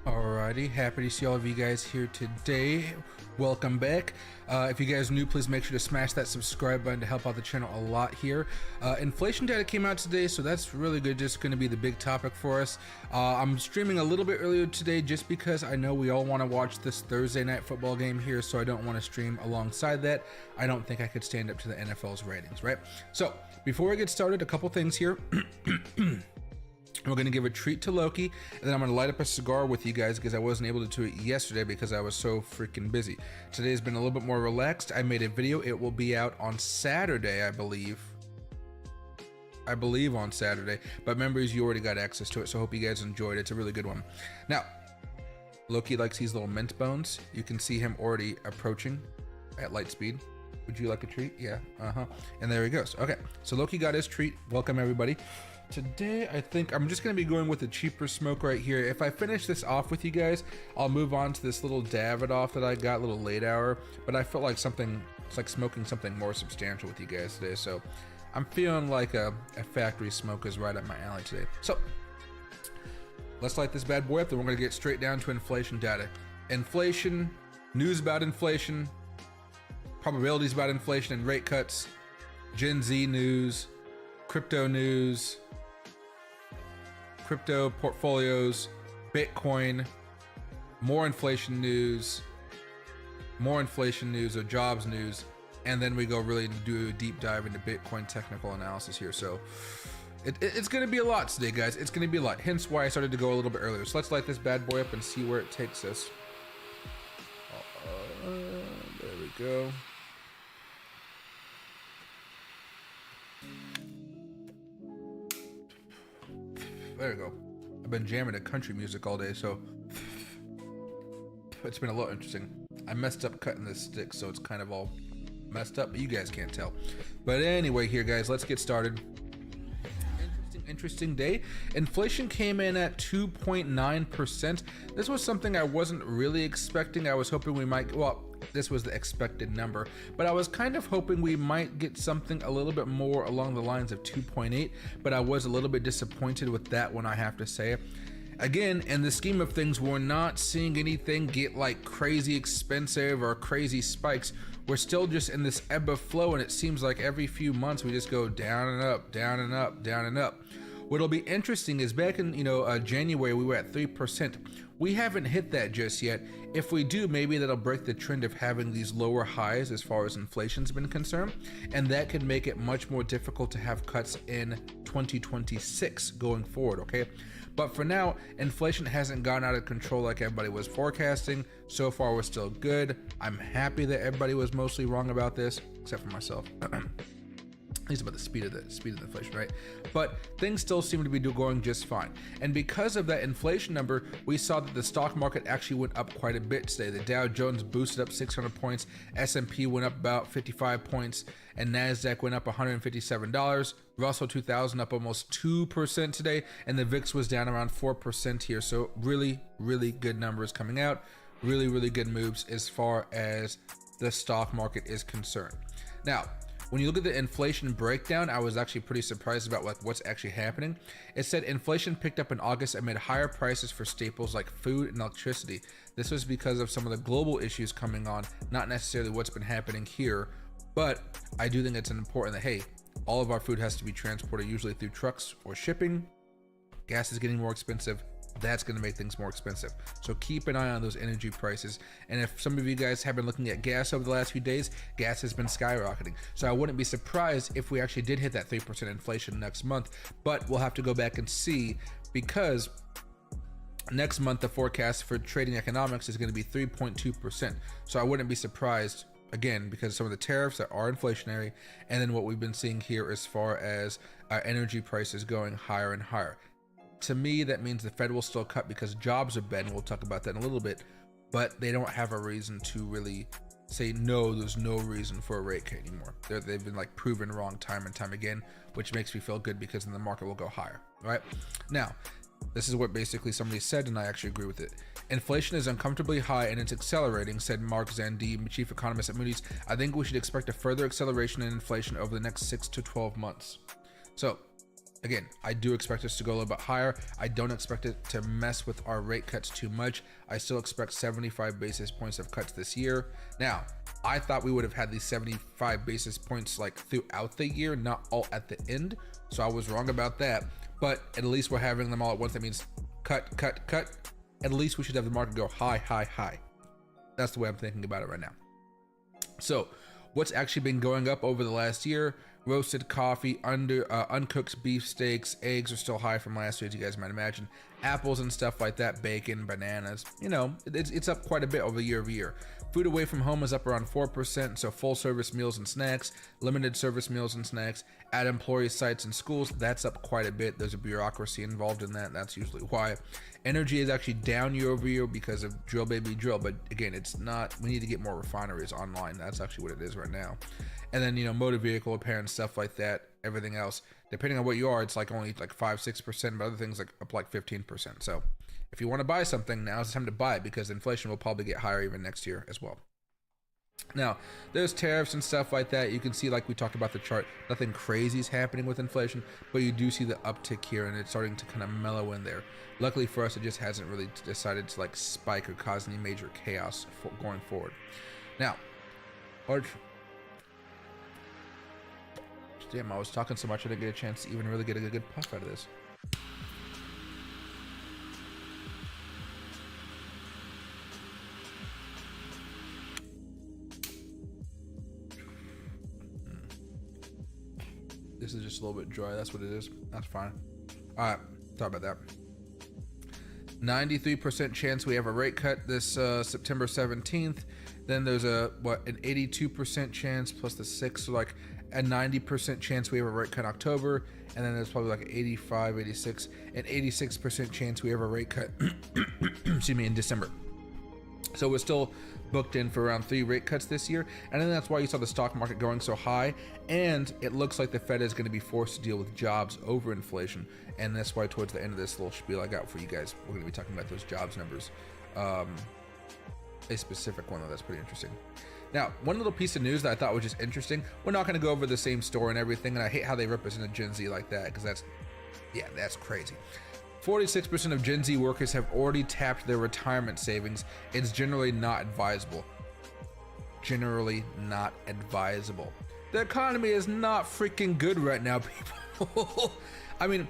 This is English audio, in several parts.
Alrighty, happy to see all of you guys here today. Welcome back. If you guys are new, please make sure to smash that subscribe button to help out the channel a lot here. Inflation data came out today, so that's really good. Just going to be the big topic for us. I'm streaming a little bit earlier today just because I know we all want to watch this Thursday night football game here, so I don't want to stream alongside that. I don't think I could stand up to the NFL's ratings, right? So before we get started, a couple things here. We're going to give a treat to Loki, and then I'm going to light up a cigar with you guys because I wasn't able to do it yesterday because I was so freaking busy. Today's been a little bit more relaxed. I made a video. It will be out on Saturday, I believe on Saturday, but members, you already got access to it, so I hope you guys enjoyed it. It's a really good one. Now, Loki likes these little mint bones. You can see him already approaching at light speed. Would you like a treat? Yeah, and there he goes. Okay, so Loki got his treat. Welcome, everybody. Today, I think I'm just going to be going with the cheaper smoke right here. If I finish this off with you guys, I'll move on to this little Davidoff that I got, little late hour. But I felt like it's like smoking something more substantial with you guys today. So I'm feeling like a factory smoke is right up my alley today. So let's light this bad boy up, then we're going to get straight down to inflation data. Inflation, news about inflation, probabilities about inflation and rate cuts, Gen Z news, crypto news, crypto portfolios, Bitcoin, more inflation news or jobs news, and then we go really do a deep dive into Bitcoin technical analysis here. So it's going to be a lot today, guys. It's going to be a lot, hence why I started to go a little bit earlier. So let's light this bad boy up and see where it takes us. There we go. There we go. I've been jamming to country music all day, so it's been a little interesting. I messed up cutting this stick, so it's kind of all messed up, but you guys can't tell. But anyway, here, guys, let's get started. Interesting day. Inflation came in at 2.9%. This was something I wasn't really expecting. I was hoping we might, well, this was the expected number, but I was kind of hoping we might get something a little bit more along the lines of 2.8, but I was a little bit disappointed with that one, I have to say. Again, in the scheme of things, we're not seeing anything get like crazy expensive or crazy spikes. We're still just in this ebb of flow, and it seems like every few months we just go down and up, down and up, down and up. What'll be interesting is back in January we were at 3%. We haven't hit that just yet. If we do, maybe that'll break the trend of having these lower highs as far as inflation's been concerned, and that could make it much more difficult to have cuts in 2026 going forward, okay? But for now, inflation hasn't gone out of control like everybody was forecasting. So far, we're still good. I'm happy that everybody was mostly wrong about this, except for myself. At least about the speed of the inflation, right? But things still seem to be going just fine. And because of that inflation number, we saw that the stock market actually went up quite a bit today. The Dow Jones boosted up 600 points, S&P went up about 55 points, and NASDAQ went up $157. Russell 2000 up almost 2% today, and the VIX was down around 4% here. So really, really good numbers coming out. Really, really good moves as far as the stock market is concerned. Now, when you look at the inflation breakdown, I was actually pretty surprised about what's actually happening. It said inflation picked up in August amid higher prices for staples like food and electricity. This was because of some of the global issues coming on, not necessarily what's been happening here, but I do think it's important that, hey, all of our food has to be transported usually through trucks or shipping. Gas is getting more expensive. That's going to make things more expensive. So keep an eye on those energy prices. And if some of you guys have been looking at gas over the last few days, gas has been skyrocketing. So I wouldn't be surprised if we actually did hit that 3% inflation next month, but we'll have to go back and see, because next month the forecast for trading economics is going to be 3.2%. So I wouldn't be surprised, again, because some of the tariffs that are inflationary, and then what we've been seeing here as far as our energy prices going higher and higher. To me, that means the Fed will still cut because jobs are bad, and we'll talk about that in a little bit, but they don't have a reason to really say, no, there's no reason for a rate cut anymore. They've been like proven wrong time and time again, which makes me feel good because then the market will go higher, right? Now, this is what basically somebody said, and I actually agree with it. Inflation is uncomfortably high and it's accelerating, said Mark Zandi, chief economist at Moody's. I think we should expect a further acceleration in inflation over the next 6 to 12 months. So Again, I do expect us to go a little bit higher. I don't expect it to mess with our rate cuts too much. I still expect 75 basis points of cuts this year. Now, I thought we would have had these 75 basis points like throughout the year, not all at the end. So I was wrong about that, but at least we're having them all at once. That means cut, cut, cut. At least we should have the market go high, high, high. That's the way I'm thinking about it right now. So what's actually been going up over the last year? Roasted coffee, uncooked beef steaks, eggs are still high from last year, as you guys might imagine. Apples and stuff like that, bacon, bananas, you know, it's up quite a bit year over year. Food away from home is up around 4%, so full service meals and snacks, limited service meals and snacks. At employee sites and schools, that's up quite a bit. There's a bureaucracy involved in that. That's usually why. Energy is actually down year over year because of drill baby drill, but again, it's not, we need to get more refineries online. That's actually what it is right now. And then, you know, motor vehicle repair and stuff like that, everything else, depending on what you are, it's like only like 5-6%, but other things like up like 15%. So if you want to buy something, now's the time to buy it, because inflation will probably get higher even next year as well. Now, there's tariffs and stuff like that. You can see, like we talked about the chart, nothing crazy is happening with inflation, but you do see the uptick here, and it's starting to kind of mellow in there. Luckily for us, it just hasn't really decided to like spike or cause any major chaos going forward. Now, damn, I was talking so much I didn't get a chance to even really get a good puff out of this. This is just a little bit dry. That's what it is. That's fine. All right, sorry about that. 93% chance we have a rate cut this September 17th. Then there's an 82% chance plus the 6, so like a 90% chance we have a rate cut in October, and then there's probably like 85, 86, and 86% chance we have a rate cut excuse me, in December. So we're still booked in for around 3 rate cuts this year, and then that's why you saw the stock market going so high, and it looks like the Fed is going to be forced to deal with jobs over inflation, and that's why towards the end of this little spiel I got for you guys, we're going to be talking about those jobs numbers. A specific one though that's pretty interesting. Now, one little piece of news that I thought was just interesting, we're not going to go over the same story and everything, and I hate how they represented Gen Z like that, because that's crazy. 46% of Gen Z workers have already tapped their retirement savings. It's generally not advisable. Generally not advisable. The economy is not freaking good right now, people. I mean,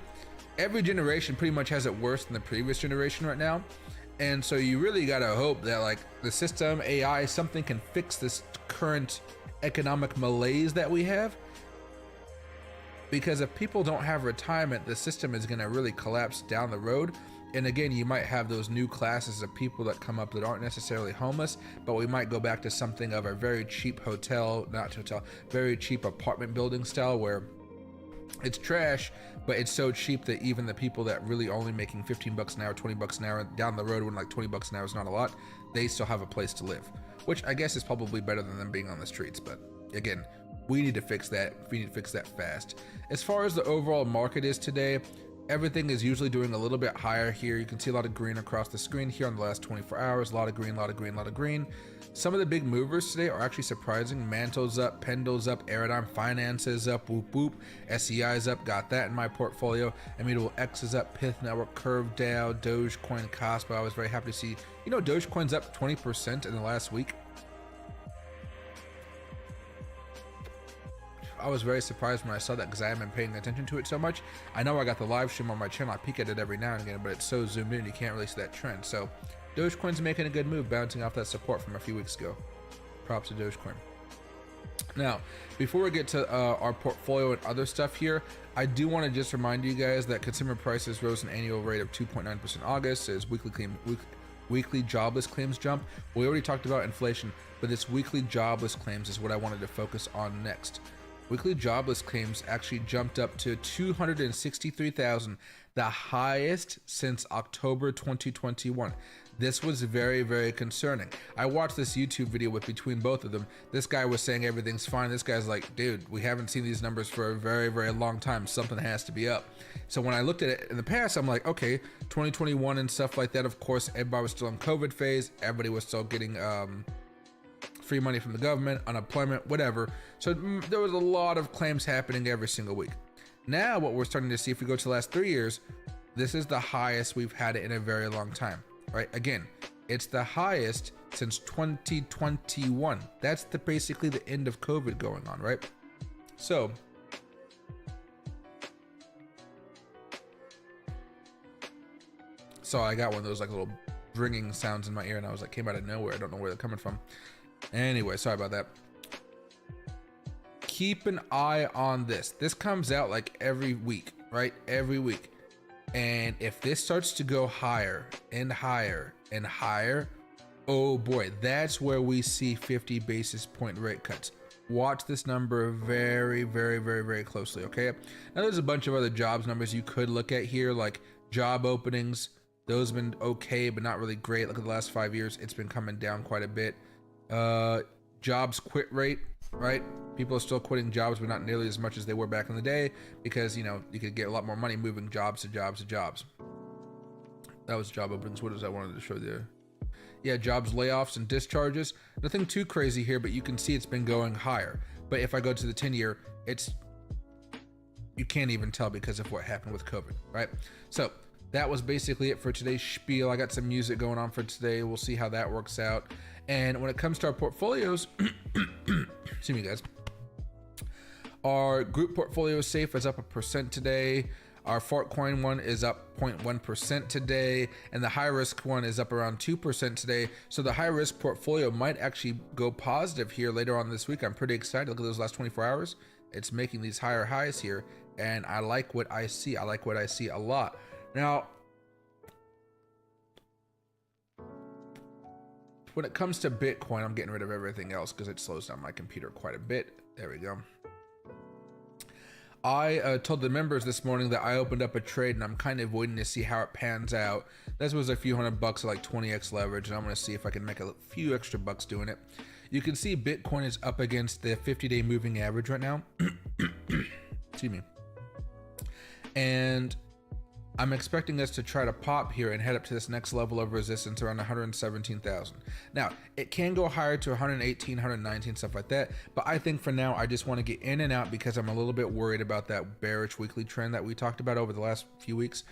every generation pretty much has it worse than the previous generation right now. And so you really gotta hope that like the system, AI, something can fix this current economic malaise that we have. Because if people don't have retirement, the system is gonna really collapse down the road. And again, you might have those new classes of people that come up that aren't necessarily homeless, but we might go back to something of a very cheap very cheap apartment building style where it's trash, but it's so cheap that even the people that really only making 15 bucks an hour, 20 bucks an hour down the road, when like 20 bucks an hour is not a lot, they still have a place to live, which I guess is probably better than them being on the streets. But again, we need to fix that. We need to fix that fast. As far as the overall market is today, everything is usually doing a little bit higher here. You can see a lot of green across the screen here on the last 24 hours. A lot of green, a lot of green, a lot of green. Some of the big movers today are actually surprising. Manto's up, Pendle's up, Aradigm Finance is up, Whoop Whoop, SEI's up, got that in my portfolio. Immutable X is up, Pith Network, Curve DAO, Dogecoin, Cospo. I was very happy to see, you know, Dogecoin's up 20% in the last week. I was very surprised when I saw that because I haven't been paying attention to it so much. I know I got the live stream on my channel. I peek at it every now and again, but it's so zoomed in you can't really see that trend. So Dogecoin's making a good move, bouncing off that support from a few weeks ago. Props to Dogecoin. Now, before we get to our portfolio and other stuff here, I do want to just remind you guys that consumer prices rose an annual rate of 2.9% in August as weekly jobless claims jump. We already talked about inflation, but this weekly jobless claims is what I wanted to focus on next. Weekly jobless claims actually jumped up to 263,000, the highest since October 2021. This was very, very concerning. I watched this YouTube video with between both of them. This guy was saying everything's fine. This guy's like, dude, we haven't seen these numbers for a very, very long time. Something has to be up. So when I looked at it in the past, I'm like, okay, 2021 and stuff like that. Of course, everybody was still in COVID phase. Everybody was still getting free money from the government, unemployment, whatever. So there was a lot of claims happening every single week. Now what we're starting to see, if we go to the last 3 years, this is the highest we've had it in a very long time, right? Again, it's the highest since 2021. That's basically the end of COVID going on, right? So I got one of those like little ringing sounds in my ear, and I was like, came out of nowhere. I don't know where they're coming from. Anyway, sorry about that. Keep an eye on this. This comes out like every week, right? Every week. And if this starts to go higher and higher and higher, oh boy, that's where we see 50 basis point rate cuts. Watch this number very, very, very, very closely, okay? Now there's a bunch of other jobs numbers you could look at here, like job openings. Those have been okay, but not really great. Look at the last 5 years. It's been coming down quite a bit. Jobs quit rate, right? People are still quitting jobs, but not nearly as much as they were back in the day because, you know, you could get a lot more money moving jobs to jobs to jobs. That was job openings. What is I wanted to show there? Yeah, jobs, layoffs, and discharges. Nothing too crazy here, but you can see it's been going higher. But if I go to the 10-year, you can't even tell because of what happened with COVID, right? So that was basically it for today's spiel. I got some music going on for today. We'll see how that works out. And when it comes to our portfolios, excuse me, guys. Our group portfolio safe is up 1% today. Our Altcoin one is up 0.1% today, and the high risk one is up around 2% today. So the high risk portfolio might actually go positive here later on this week. I'm pretty excited. Look at those last 24 hours. It's making these higher highs here, and I like what I see. I like what I see a lot. Now, when it comes to Bitcoin, I'm getting rid of everything else because it slows down my computer quite a bit. There we go. I told the members this morning that I opened up a trade, and I'm kind of waiting to see how it pans out. This was a few $100 like 20x leverage, and I'm going to see if I can make a few extra bucks doing it. You can see Bitcoin is up against the 50-day moving average right now. Excuse me. And I'm expecting us to try to pop here and head up to this next level of resistance around 117,000. Now, it can go higher to 118, 119, stuff like that. But I think for now, I just want to get in and out because I'm a little bit worried about that bearish weekly trend that we talked about over the last few weeks.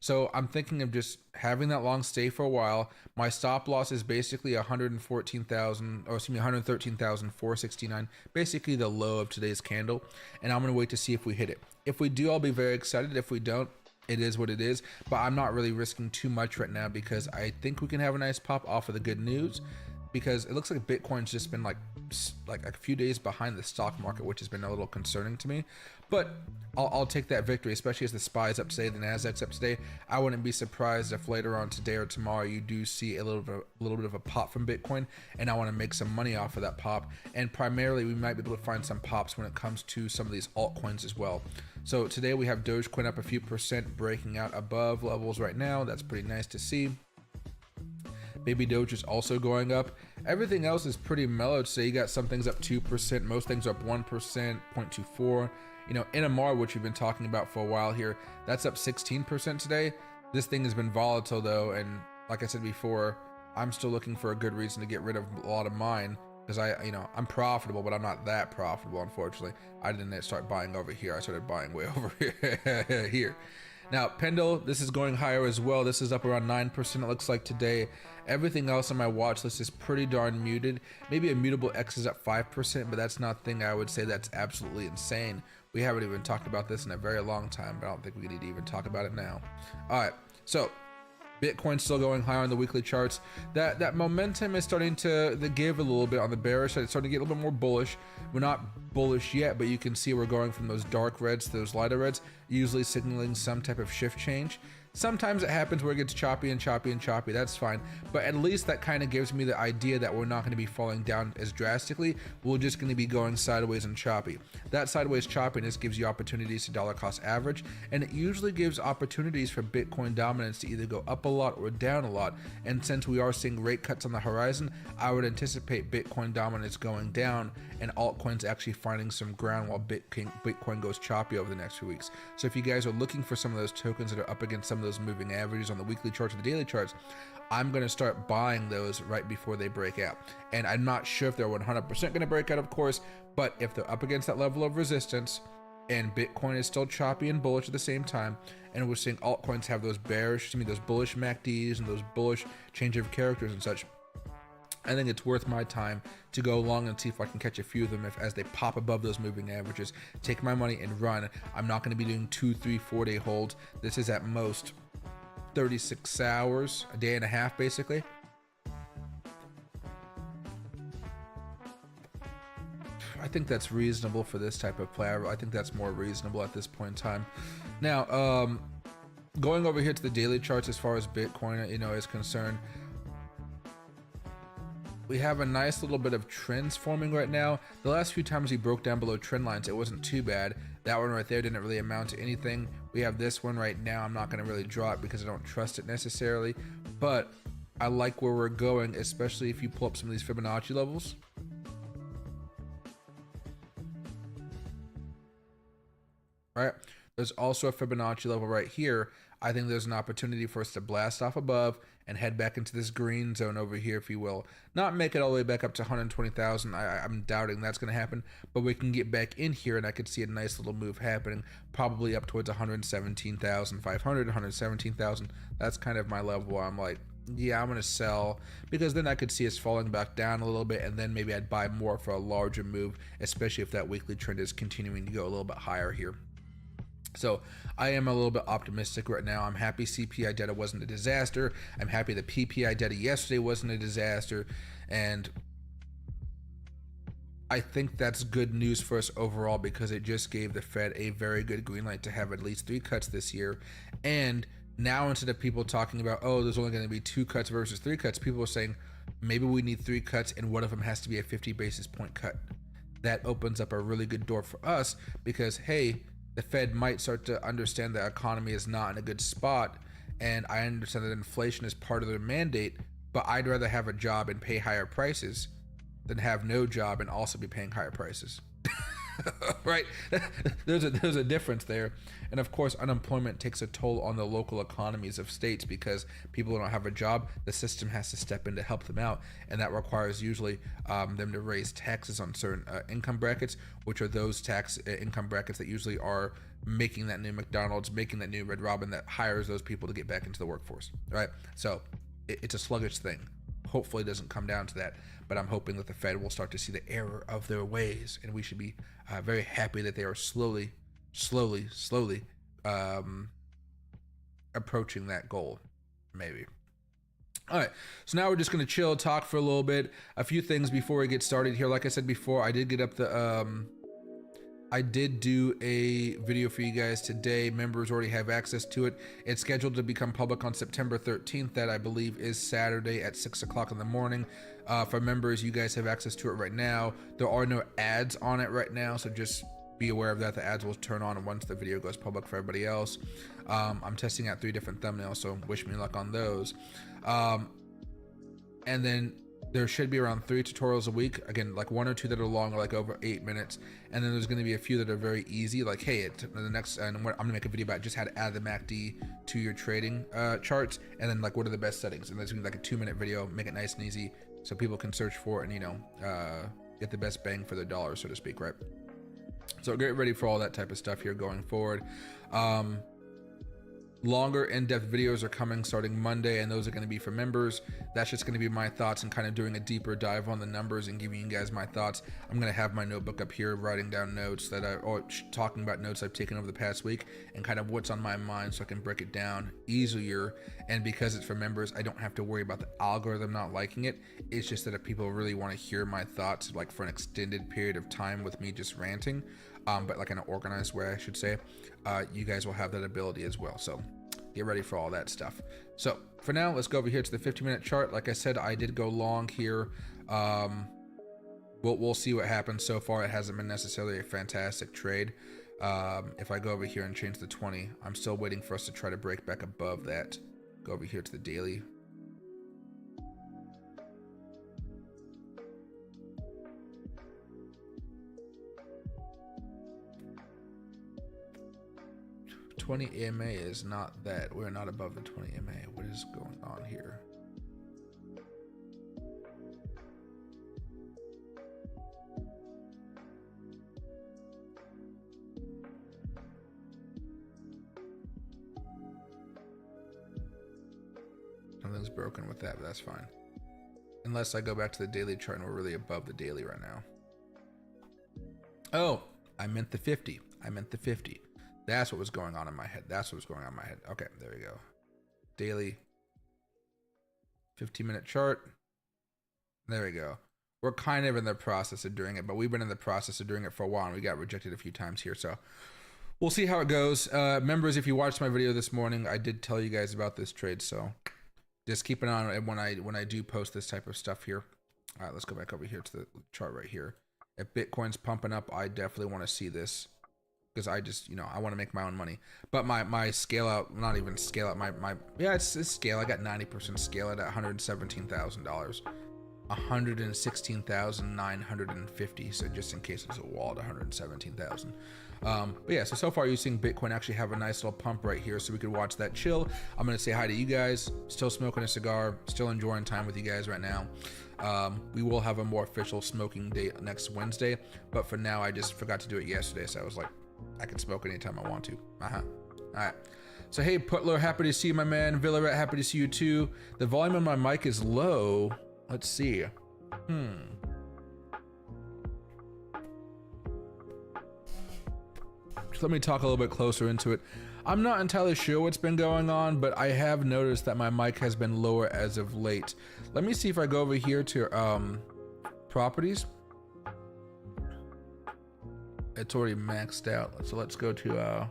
So I'm thinking of just having that long stay for a while. My stop loss is basically 113,469, basically the low of today's candle. And I'm going to wait to see if we hit it. If we do, I'll be very excited. If we don't, it is what it is, but I'm not really risking too much right now because I think we can have a nice pop off of the good news, because it looks like Bitcoin's just been like a few days behind the stock market, which has been a little concerning to me. But I'll take that victory, especially as the SPY is up today, the Nasdaq's up today. I wouldn't be surprised if later on today or tomorrow you do see a little bit of a pop from Bitcoin, and I want to make some money off of that pop. And primarily, we might be able to find some pops when it comes to some of these altcoins as well. So today we have Dogecoin up a few percent, breaking out above levels right now. That's pretty nice to see. Baby Doge is also going up. Everything else is pretty mellow today. You got some things up 2%, most things are up 1%, 0.24. You know, NMR, which we've been talking about for a while here, that's up 16% today. This thing has been volatile though, and like I said before, I'm still looking for a good reason to get rid of a lot of mine, because I'm profitable, but I'm not that profitable, unfortunately. I didn't start buying over here. I started buying way over here. Now, Pendle, this is going higher as well. This is up around 9%, it looks like today. Everything else on my watch list is pretty darn muted. Maybe a mutable X is up 5%, but that's not a thing I would say that's absolutely insane. We haven't even talked about this in a very long time, but I don't think we need to even talk about it now. All right, so Bitcoin's still going higher on the weekly charts. That momentum is starting to give a little bit on the bearish side. It's starting to get a little bit more bullish. We're not bullish yet, but you can see we're going from those dark reds to those lighter reds, usually signaling some type of shift change. Sometimes it happens where it gets choppy and choppy and choppy. That's fine. But at least that kind of gives me the idea that we're not going to be falling down as drastically. We're just going to be going sideways and choppy. That sideways choppiness gives you opportunities to dollar cost average, and it usually gives opportunities for Bitcoin dominance to either go up a lot or down a lot. And since we are seeing rate cuts on the horizon, I would anticipate Bitcoin dominance going down and altcoins actually finding some ground while Bitcoin goes choppy over the next few weeks. So if you guys are looking for some of those tokens that are up against some of those moving averages on the weekly charts or the daily charts, I'm going to start buying those right before they break out. And I'm not sure if they're 100% going to break out, of course, but if they're up against that level of resistance, and Bitcoin is still choppy and bullish at the same time, and we're seeing altcoins have those bearish, those bullish MACDs and those bullish change of characters and such, I think it's worth my time to go along and see if I can catch a few of them as they pop above those moving averages, take my money and run. I'm not going to be doing 2, 3, 4 day holds. This is at most 36 hours, a day and a half basically. I think that's reasonable for this type of play. I think that's more reasonable at this point in time. Now, going over here to the daily charts as far as Bitcoin, is concerned, we have a nice little bit of trends forming right now. The last few times we broke down below trend lines, it wasn't too bad. That one right there didn't really amount to anything. We have this one right now. I'm not going to really draw it because I don't trust it necessarily, but I like where we're going, especially if you pull up some of these Fibonacci levels. Right, there's also a Fibonacci level right here. I think there's an opportunity for us to blast off above and head back into this green zone over here, if you will. Not make it all the way back up to 120,000. I'm doubting that's going to happen, but we can get back in here, and I could see a nice little move happening, probably up towards 117,500, 117,000. That's kind of my level where I'm like, yeah, I'm going to sell, because then I could see us falling back down a little bit, and then maybe I'd buy more for a larger move, especially if that weekly trend is continuing to go a little bit higher here. So I am a little bit optimistic right now. I'm happy CPI data wasn't a disaster. I'm happy the PPI data yesterday wasn't a disaster. And I think that's good news for us overall, because it just gave the Fed a very good green light to have at least 3 cuts this year. And now, instead of people talking about, oh, there's only going to be 2 cuts versus 3 cuts, people are saying maybe we need 3 cuts and one of them has to be a 50 basis point cut. That opens up a really good door for us, because, hey, the Fed might start to understand the economy is not in a good spot, and I understand that inflation is part of their mandate, but I'd rather have a job and pay higher prices than have no job and also be paying higher prices. Right? There's a difference there. And of course, unemployment takes a toll on the local economies of states, because people don't have a job. The system has to step in to help them out, and that requires usually them to raise taxes on certain income brackets, which are those income brackets that usually are making that new McDonald's, making that new Red Robin that hires those people to get back into the workforce. Right? So it's a sluggish thing. Hopefully it doesn't come down to that, but I'm hoping that the Fed will start to see the error of their ways, and we should be very happy that they are slowly approaching that goal, maybe. All right, so now we're just going to chill, talk for a little bit. A few things before we get started here. Like I said before, I did get up the I did do a video for you guys today. Members already have access to it. It's scheduled to become public on September 13th. That, I believe, is Saturday at 6 o'clock in the morning. For members, you guys have access to it right now. There are no ads on it right now, so just be aware of that. The ads will turn on once the video goes public for everybody else. I'm testing out 3 different thumbnails, so wish me luck on those. And then there should be around 3 tutorials a week. Again, like 1 or 2 that are long, like over 8 minutes. And then there's going to be a few that are very easy. Like, hey, the next, and I'm going to make a video about just how to add the MACD to your trading charts. And then, like, what are the best settings? And there's going to be like a 2-minute video, make it nice and easy so people can search for it and, get the best bang for their dollar, so to speak, right? So get ready for all that type of stuff here going forward. Longer in-depth videos are coming starting Monday, and those are going to be for members. That's just going to be my thoughts and kind of doing a deeper dive on the numbers and giving you guys my thoughts. I'm going to have my notebook up here writing down notes or talking about notes I've taken over the past week and kind of what's on my mind, so I can break it down easier. And because it's for members, I don't have to worry about the algorithm not liking it. It's just that if people really want to hear my thoughts, like for an extended period of time with me just ranting, but like in an organized way, I should say, you guys will have that ability as well. So get ready for all that stuff. So for now, let's go over here to the 15-minute chart. Like I said, I did go long here. We'll see what happens. So far, it hasn't been necessarily a fantastic trade. If I go over here and change the 20, I'm still waiting for us to try to break back above that. Go over here to the daily. $20 EMA is not that. We're not above the 20 EMA. What is going on here? Nothing's broken with that, but that's fine. Unless I go back to the daily chart and we're really above the daily right now. Oh, I meant the 50. I meant the 50. That's what was going on in my head. That's what was going on in my head. Okay, there we go. Daily 15-minute chart. There we go. We're kind of in the process of doing it, but we've been in the process of doing it for a while and we got rejected a few times here. So we'll see how it goes. Members, if you watched my video this morning, I did tell you guys about this trade. So just keep an eye on it when I do post this type of stuff here. All right, let's go back over here to the chart right here. If Bitcoin's pumping up, I definitely want to see this because I just, you know, I want to make my own money. But my scale out, not even scale out, yeah, it's scale. I got 90% scale at $117,000. 116,950. So just in case it's a wall at 117,000. But yeah, so far you're seeing Bitcoin actually have a nice little pump right here, so we could watch that chill. I'm gonna say hi to you guys. Still smoking a cigar, still enjoying time with you guys right now. We will have a more official smoking date next Wednesday, but for now I just forgot to do it yesterday, so I was like, I can smoke anytime I want to. All right. So hey, Putler, happy to see you, my man. Villaret, happy to see you too. The volume on my mic is low. Let's see. So let me talk a little bit closer into it. I'm not entirely sure what's been going on, but I have noticed that my mic has been lower as of late. Let me see if I go over here to properties. It's already maxed out. So let's go to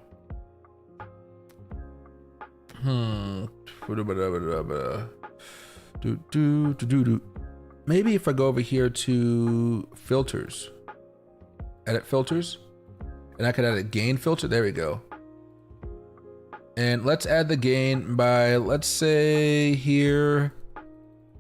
maybe if I go over here to filters, edit filters, and I could add a gain filter. There we go. And let's add the gain by, let's say here,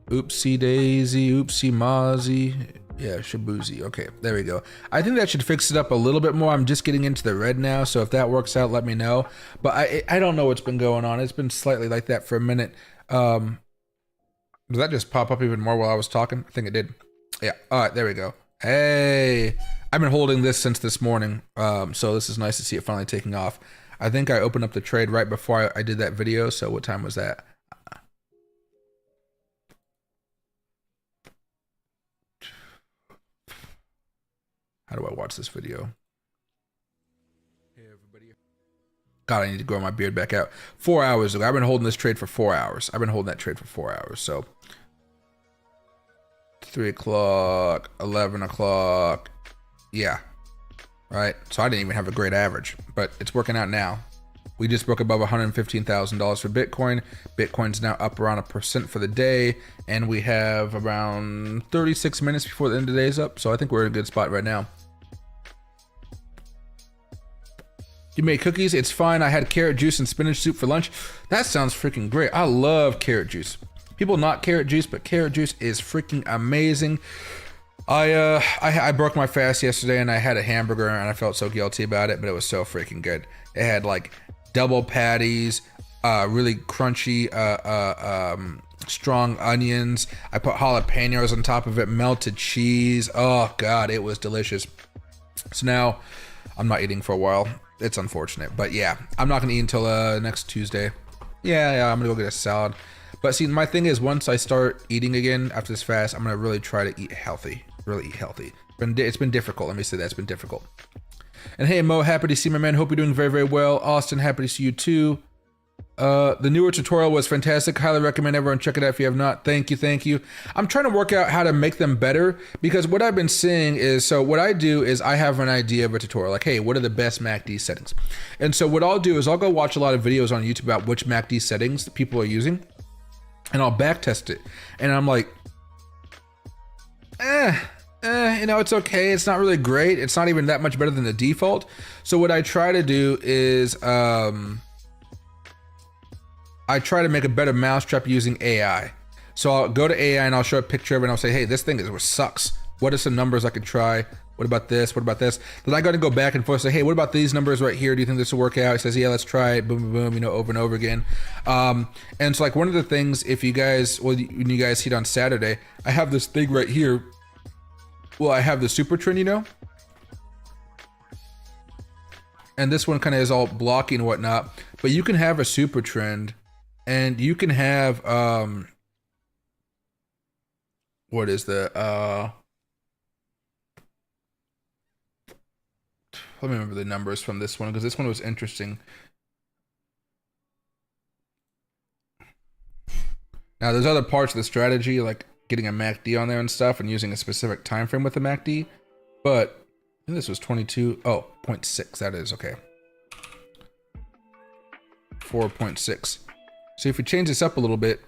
oopsie daisy, oopsie mozzie. Yeah, Shabuzi. Okay, there we go. I think that should fix it up a little bit more. I'm just getting into the red now, so if that works out, let me know. But I don't know what's been going on. It's been slightly like that for a minute. Did that just pop up even more while I was talking? I think it did. Yeah. All right, there we go. Hey, I've been holding this since this morning, so this is nice to see it finally taking off. I think I opened up the trade right before I did that video. So what time was that? How do I watch this video? Hey everybody. God, I need to grow my beard back out. 4 hours ago. I've been holding this trade for 4 hours. I've been holding that trade for 4 hours. So 3 o'clock, 11 o'clock. Yeah. Right. So I didn't even have a great average, but it's working out now. We just broke above $115,000 for Bitcoin. Bitcoin's now up around 1% for the day, and we have around 36 minutes before the end of the day's up. So I think we're in a good spot right now. You made cookies? It's fine. I had carrot juice and spinach soup for lunch. That sounds freaking great. I love carrot juice. People not carrot juice, but carrot juice is freaking amazing. I broke my fast yesterday and I had a hamburger and I felt so guilty about it, but it was so freaking good. It had like double patties, really crunchy, strong onions. I put jalapenos on top of it, melted cheese. Oh God, it was delicious. So now I'm not eating for a while. It's unfortunate, but yeah, I'm not gonna eat until next Tuesday. Yeah, I'm gonna go get a salad. But see, my thing is, once I start eating again after this fast, I'm gonna really try to eat healthy. Really eat healthy. It's been difficult. Let me say that it's been difficult. And hey, Mo, happy to see my man. Hope you're doing very, very well. Austin, happy to see you too. The newer tutorial was fantastic. Highly recommend everyone check it out if you have not. Thank you. I'm trying to work out how to make them better, because what I've been seeing is, so what I do is I have an idea of a tutorial, like, hey, what are the best MACD settings? And so what I'll do is I'll go watch a lot of videos on YouTube about which MACD settings that people are using, and I'll back test it. And I'm like, you know, it's okay. It's not really great. It's not even that much better than the default. So what I try to do is, I try to make a better mousetrap using AI. So I'll go to AI and I'll show a picture of it and I'll say, hey, this thing sucks. What are some numbers I could try? What about this? What about this? Then I got to go back and forth, say, hey, what about these numbers right here? Do you think this will work out? He says, yeah, let's try it. Boom, boom, boom, you know, over and over again. And so like one of the things, if you guys, well, when you guys see it on Saturday, I have this thing right here. Well, I have the super trend, you know, and this one kind of is all blocky and whatnot, but you can have a super trend And you can have what is the let me remember the numbers from this one, because this one was interesting. Now there's other parts of the strategy, like getting a MACD on there and stuff and using a specific time frame with the MACD, but I think this was 22, oh, 0.6, that is, okay. 4.6. So if we change this up a little bit,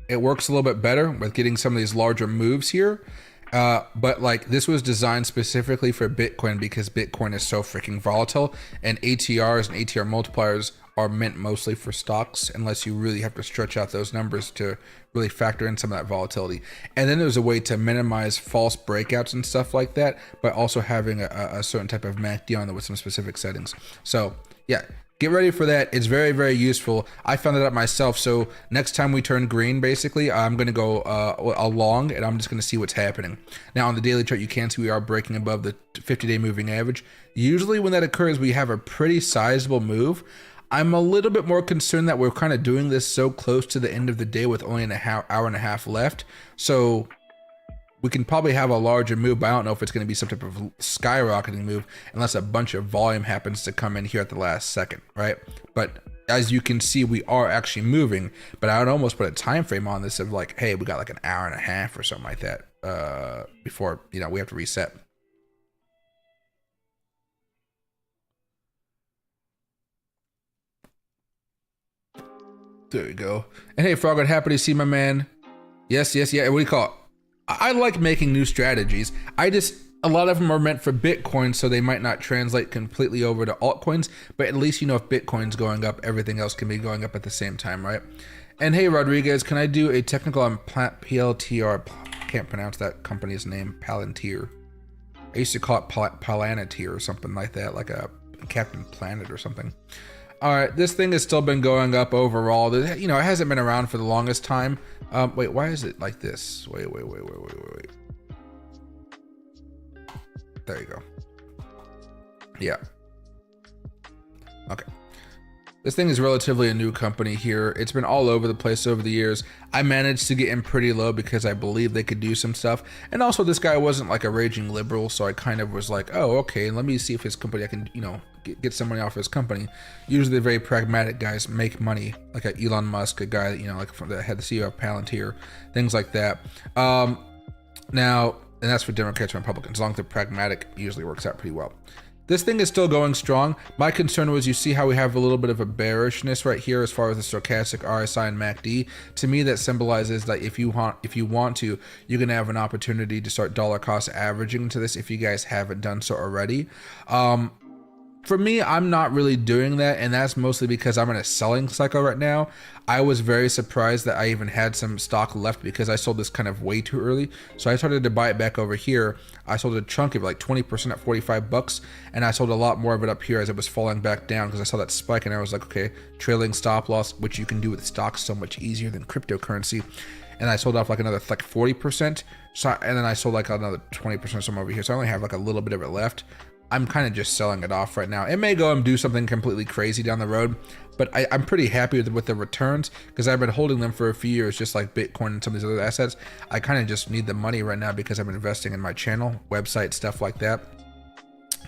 it works a little bit better with getting some of these larger moves here. But like this was designed specifically for Bitcoin because Bitcoin is so freaking volatile, and ATRs and ATR multipliers are meant mostly for stocks unless you really have to stretch out those numbers to really factor in some of that volatility. And then there's a way to minimize false breakouts and stuff like that, but also having a certain type of MACD on there with some specific settings. So yeah, get ready for that. It's very, very useful. I found it out myself. So next time we turn green, basically, I'm going to go along and I'm just going to see what's happening. Now on the daily chart, you can see we are breaking above the 50-day moving average. Usually when that occurs, we have a pretty sizable move. I'm a little bit more concerned that we're kind of doing this so close to the end of the day with only an hour and a half left. So we can probably have a larger move, but I don't know if it's going to be some type of skyrocketing move unless a bunch of volume happens to come in here at the last second, right? But as you can see, we are actually moving, but I would almost put a time frame on this of like, hey, we got like an hour and a half or something like that before, you know, we have to reset. There we go. And hey, Frog, I'm happy to see my man. Yes, yes, yeah. What do you call it? I like making new strategies. A lot of them are meant for Bitcoin, so they might not translate completely over to altcoins, but at least you know if Bitcoin's going up, everything else can be going up at the same time, right? And hey, Rodriguez, can I do a technical on PLTR? I can't pronounce that company's name, Palantir. I used to call it Palantir or something like that, like a Captain Planet or something. All right, this thing has still been going up overall. You know, it hasn't been around for the longest time. Wait, why is it like this? Wait. There you go. Yeah. Okay. This thing is relatively a new company here. It's been all over the place over the years. I managed to get in pretty low because I believe they could do some stuff. And also this guy wasn't like a raging liberal, so I kind of was like, oh, okay, let me see if his company, I can, you know, get some money off his company. Usually the very pragmatic guys make money, like a Elon Musk, a guy that, you know, like from the head, the CEO of Palantir, things like that. Now, and that's for Democrats and Republicans. As long as they're pragmatic, it usually works out pretty well. This thing is still going strong. My concern was, you see how we have a little bit of a bearishness right here as far as the stochastic RSI and MACD. To me, that symbolizes that if you want to, you're gonna have an opportunity to start dollar cost averaging to this if you guys haven't done so already. For me, I'm not really doing that, and that's mostly because I'm in a selling cycle right now. I was very surprised that I even had some stock left because I sold this kind of way too early. So I started to buy it back over here. I sold a chunk of like 20% at 45 bucks, and I sold a lot more of it up here as it was falling back down because I saw that spike and I was like, okay, trailing stop loss, which you can do with stocks so much easier than cryptocurrency. And I sold off like another like 40%. So, and then I sold like another 20% somewhere over here. So I only have like a little bit of it left. I'm kind of just selling it off right now. It may go and do something completely crazy down the road, but I'm pretty happy with the returns because I've been holding them for a few years, just like Bitcoin and some of these other assets. I kind of just need the money right now because I'm investing in my channel, website, stuff like that.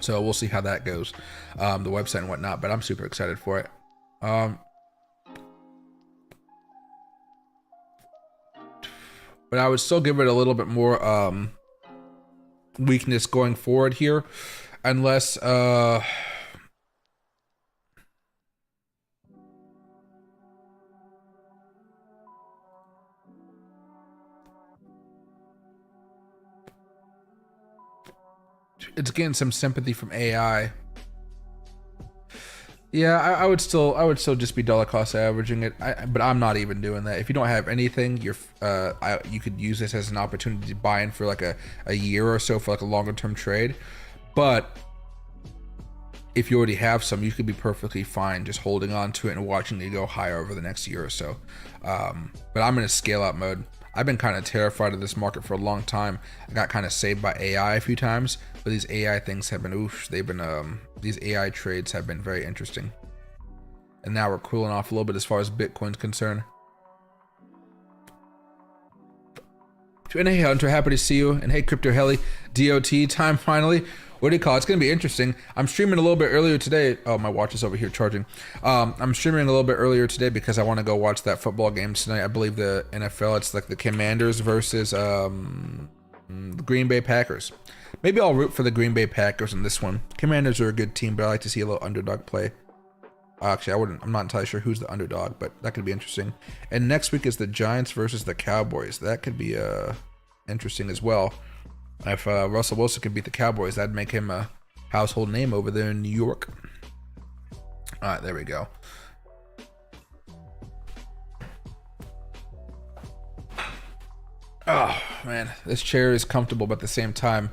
So we'll see how that goes, the website and whatnot, but I'm super excited for it. But I would still give it a little bit more weakness going forward here. Unless it's getting some sympathy from AI. Yeah, I would still just be dollar cost averaging it, but I'm not even doing that. If you don't have anything, you could use this as an opportunity to buy in for like a year or so for like a longer term trade. But if you already have some, you could be perfectly fine just holding on to it and watching it go higher over the next year or so. But I'm in a scale out mode. I've been kind of terrified of this market for a long time. I got kind of saved by AI a few times, but these AI things have been, these AI trades have been very interesting. And now we're cooling off a little bit as far as Bitcoin's concerned. And hey, Hunter, happy to see you. And hey, Crypto Heli, DOT time finally. What do you call it? It's going to be interesting. I'm streaming a little bit earlier today. Oh, my watch is over here charging. I'm streaming a little bit earlier today because I want to go watch that football game tonight. I believe the NFL, it's like the Commanders versus the Green Bay Packers. Maybe I'll root for the Green Bay Packers in this one. Commanders are a good team, but I like to see a little underdog play. Actually, I'm not entirely sure who's the underdog, but that could be interesting. And next week is the Giants versus the Cowboys. That could be interesting as well. If Russell Wilson could beat the Cowboys, that'd make him a household name over there in New York. All right, there we go. Oh, man, this chair is comfortable, but at the same time,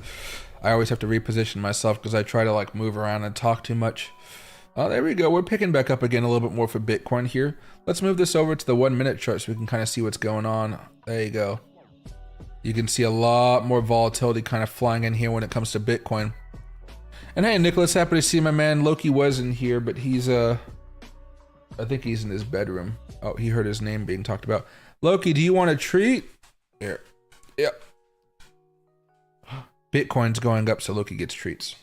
I always have to reposition myself because I try to like move around and talk too much. Oh, there we go. We're picking back up again a little bit more for Bitcoin here. Let's move this over to the 1 minute chart so we can kind of see what's going on. There you go. You can see a lot more volatility kind of flying in here when it comes to Bitcoin. And hey, Nicholas, happy to see my man. Loki was in here, but he's, I think he's in his bedroom. Oh, he heard his name being talked about. Loki, do you want a treat? Here. Yep. Bitcoin's going up, so Loki gets treats.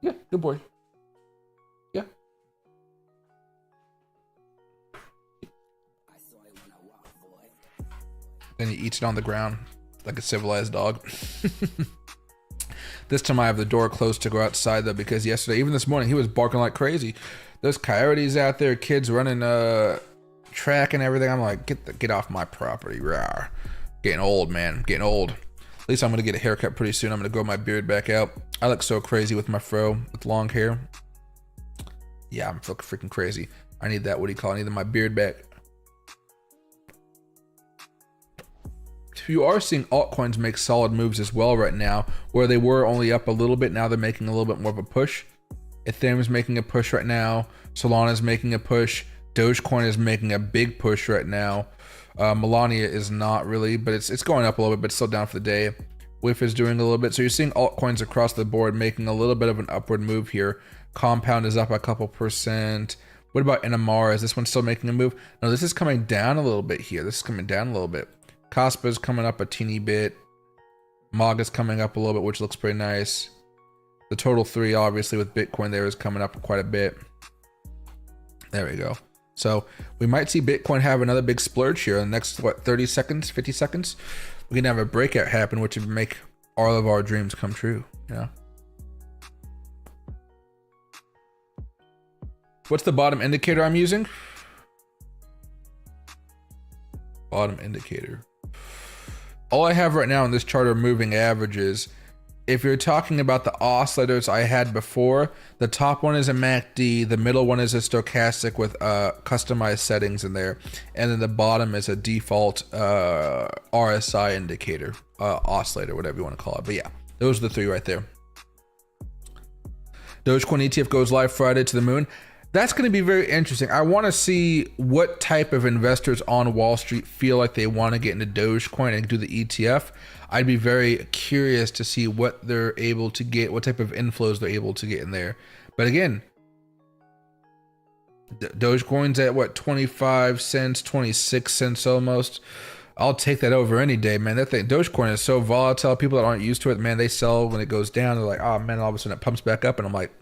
Yeah, good boy. Yeah. Then he eats it on the ground like a civilized dog. This time I have the door closed to go outside though, because yesterday, even this morning, he was barking like crazy. There's coyotes out there, kids running track and everything. I'm like, get off my property. Rawr. Getting old, man. Getting old. At least I'm gonna get a haircut pretty soon. I'm gonna grow my beard back out. I look so crazy with my fro, with long hair. Yeah, I'm freaking crazy. I need that, what do you call it? I need my beard back. You are seeing altcoins make solid moves as well right now, where they were only up a little bit. Now they're making a little bit more of a push. Ethereum is making a push right now. Solana is making a push. Dogecoin is making a big push right now. Melania is not really, but it's going up a little bit, but it's still down for the day. WIF is doing a little bit. So you're seeing altcoins across the board making a little bit of an upward move here. Compound is up a couple percent. What about NMR? Is this one still making a move? No, this is coming down a little bit here. This is coming down a little bit. Kaspa is coming up a teeny bit. MOG is coming up a little bit, which looks pretty nice. The total 3, obviously, with Bitcoin there is coming up quite a bit. There we go. So we might see Bitcoin have another big splurge here in the next, what, 30 seconds, 50 seconds? We can have a breakout happen, which would make all of our dreams come true, you know? What's the bottom indicator I'm using? Bottom indicator. All I have right now in this chart are moving averages. If you're talking about the oscillators I had before, the top one is a MACD, the middle one is a stochastic with customized settings in there, and then the bottom is a default RSI indicator, oscillator, whatever you want to call it. But yeah, those are the 3 right there. Dogecoin ETF goes live Friday to the moon. That's going to be very interesting. I want to see what type of investors on Wall Street feel like they want to get into Dogecoin and do the ETF. I'd be very curious to see what they're able to get, what type of inflows they're able to get in there. But again, Dogecoin's at what, 25 cents, 26 cents almost. I'll take that over any day, man. That thing, Dogecoin is so volatile. People that aren't used to it, man, they sell when it goes down. They're like, oh man, all of a sudden it pumps back up. And I'm like,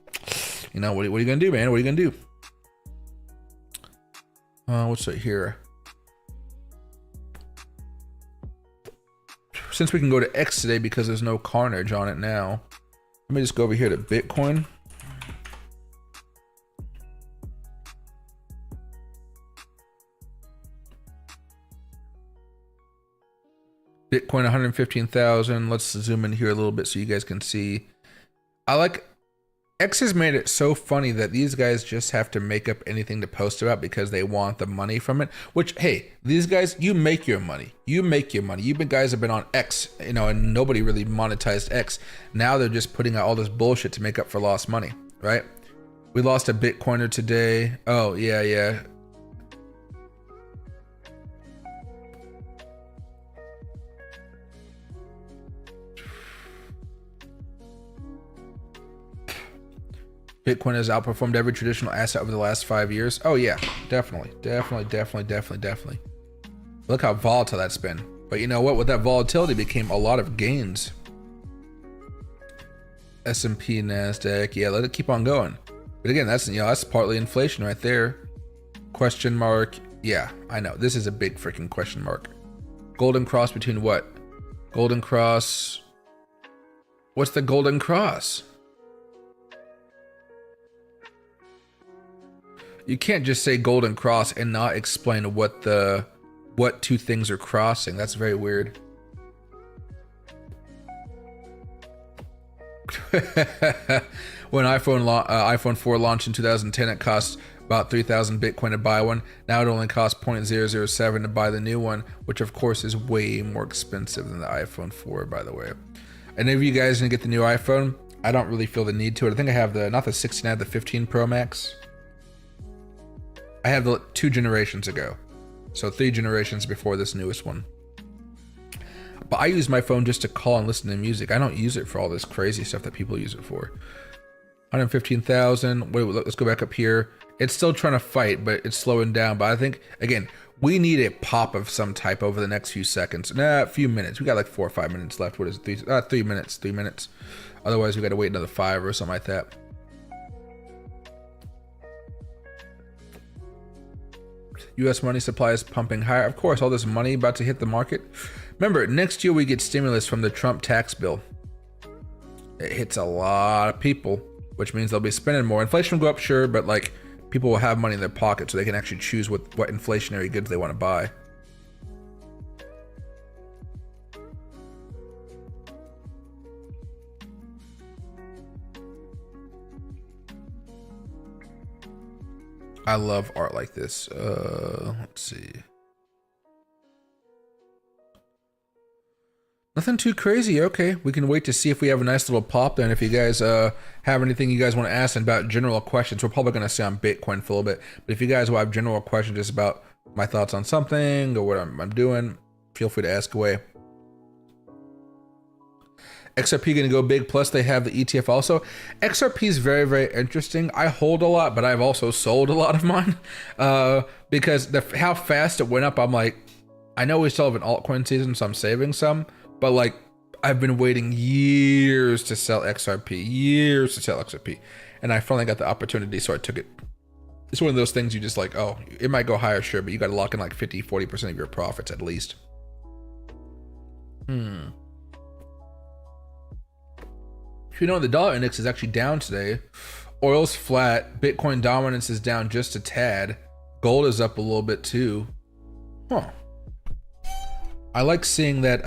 you know, what are you gonna do, man? What are you gonna do? What's right here? Since we can go to X today because there's no carnage on it now, let me just go over here to Bitcoin. Bitcoin 115,000. Let's zoom in here a little bit so you guys can see. X has made it so funny that these guys just have to make up anything to post about because they want the money from it. Which, hey, these guys, you make your money. You make your money. You guys have been on X, you know, and nobody really monetized X. Now they're just putting out all this bullshit to make up for lost money, right? We lost a Bitcoiner today. Oh, yeah. Bitcoin has outperformed every traditional asset over the last 5 years. Oh yeah, definitely. Look how volatile that's been. But you know what? With that volatility became a lot of gains. S&P, NASDAQ, yeah, let it keep on going. But again, that's partly inflation right there. Question mark. Yeah, I know. This is a big freaking question mark. Golden cross between what? Golden cross. What's the golden cross? You can't just say golden cross and not explain what two things are crossing. That's very weird. When iPhone 4 launched in 2010, it cost about 3,000 Bitcoin to buy one. Now it only costs 0.007 to buy the new one, which of course is way more expensive than the iPhone 4, by the way. Any of you guys gonna get the new iPhone? I don't really feel the need to it. I think I have not the 16, I have the 15 Pro Max. I have the 2 generations ago. So 3 generations before this newest one. But I use my phone just to call and listen to music. I don't use it for all this crazy stuff that people use it for. 115,000. Wait, let's go back up here. It's still trying to fight, but it's slowing down. But I think, again, we need a pop of some type over the next few seconds. Nah, a few minutes. We got like 4 or 5 minutes left. What is it? 3 minutes. 3 minutes. Otherwise, we got to wait another 5 or something like that. U.S. money supply is pumping higher. Of course, all this money about to hit the market. Remember, next year we get stimulus from the Trump tax bill. It hits a lot of people, which means they'll be spending more. Inflation will go up, sure, but like people will have money in their pocket so they can actually choose what inflationary goods they want to buy. I love art like this. Let's see. Nothing too crazy. Okay, we can wait to see if we have a nice little pop then. If you guys have anything you guys want to ask about general questions, we're probably going to stay on Bitcoin for a little bit. But if you guys will have general questions just about my thoughts on something or what I'm doing, feel free to ask away. XRP going to go big, plus they have the ETF also. XRP is very, very interesting. I hold a lot, but I've also sold a lot of mine because how fast it went up. I'm like, I know we still have an altcoin season, so I'm saving some, but like I've been waiting years to sell XRP, and I finally got the opportunity, so I took it. It's one of those things you just like, oh, it might go higher, sure, but you got to lock in like 50-40% of your profits at least. You know, the dollar index is actually down today. Oil's flat. Bitcoin dominance is down just a tad. Gold is up a little bit too. Huh. I like seeing that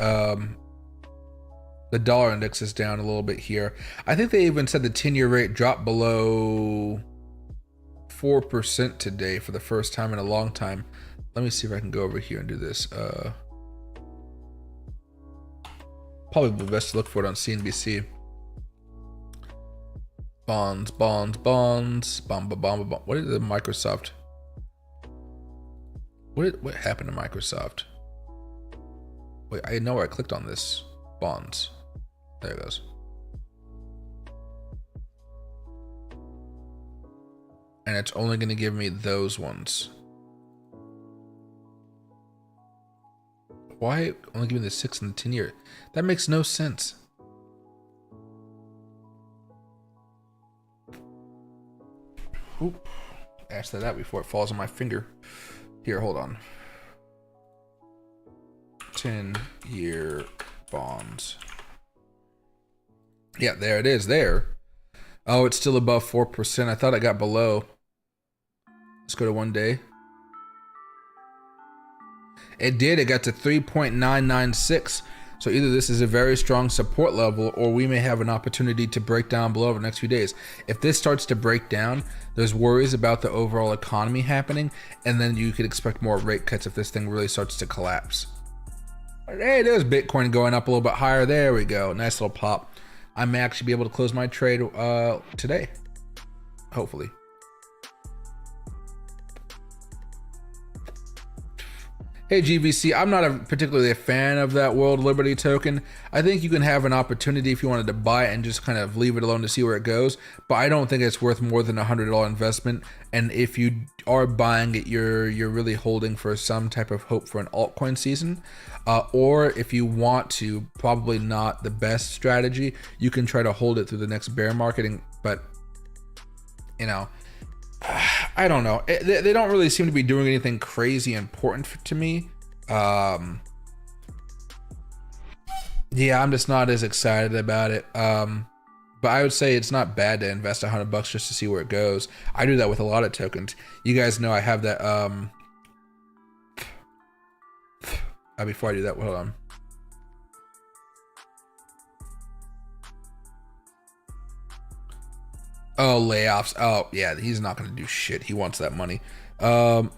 the dollar index is down a little bit here. I think they even said the 10-year rate dropped below 4% today for the first time in a long time. Let me see if I can go over here and do this. Probably the best to look for it on CNBC. Bonds. What is the Microsoft? What happened to Microsoft? Wait, I know where I clicked on this. Bonds. There it goes. And it's only going to give me those ones. Why only give me the 6 and the 10 year? That makes no sense. Oop. Ask that out before it falls on my finger. Here, hold on. 10-year bonds. Yeah, there it is there. Oh, it's still above 4%. I thought I got below. Let's go to 1 day. It did. It got to 3.996. So either this is a very strong support level, or we may have an opportunity to break down below over the next few days. If this starts to break down, there's worries about the overall economy happening, and then you could expect more rate cuts if this thing really starts to collapse. Hey, there's Bitcoin going up a little bit higher. There we go. Nice little pop. I may actually be able to close my trade today, hopefully. Hey GVC, I'm not particularly a fan of that World Liberty token. I think you can have an opportunity if you wanted to buy it and just kind of leave it alone to see where it goes, but I don't think it's worth more than $100 investment. And if you are buying it, you're really holding for some type of hope for an altcoin season. Or if you want to, probably not the best strategy. You can try to hold it through the next bear market, but you know, I don't know. They don't really seem to be doing anything crazy important to me. Yeah, I'm just not as excited about it. But I would say it's not bad to invest $100 just to see where it goes. I do that with a lot of tokens. You guys know I have that. Before I do that, hold on. Oh, layoffs. Oh, yeah, he's not going to do shit. He wants that money. Remember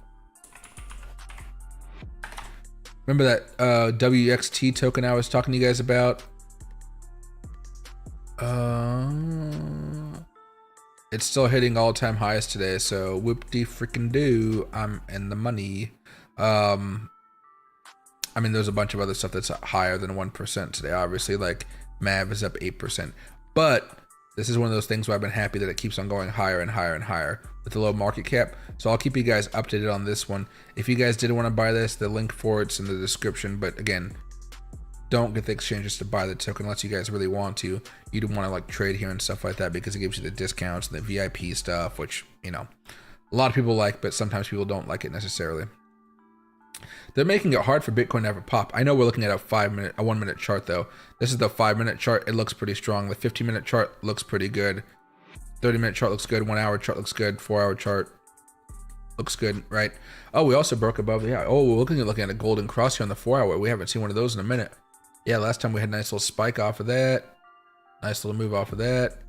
that WXT token I was talking to you guys about? It's still hitting all-time highs today, so whoop-de-freaking-do, I'm in the money. I mean, there's a bunch of other stuff that's higher than 1% today, obviously, like MAV is up 8%. But this is one of those things where I've been happy that it keeps on going higher and higher and higher with the low market cap. So I'll keep you guys updated on this one. If you guys did want to buy this, the link for it's in the description. But again, don't get the exchanges to buy the token unless you guys really want to. You don't want to like trade here and stuff like that because it gives you the discounts and the VIP stuff, which, you know, a lot of people like, but sometimes people don't like it necessarily. They're making it hard for Bitcoin to have a pop. I know we're looking at a 1 minute chart though. This is the 5 minute chart. It looks pretty strong. The 15 minute chart looks pretty good. 30 minute chart looks good. 1 hour chart looks good. 4 hour chart looks good, right? Oh, we also broke above. Yeah. Oh, we're looking at a golden cross here on the 4 hour. We haven't seen one of those in a minute. Yeah, last time we had a nice little spike off of that. Nice little move off of that.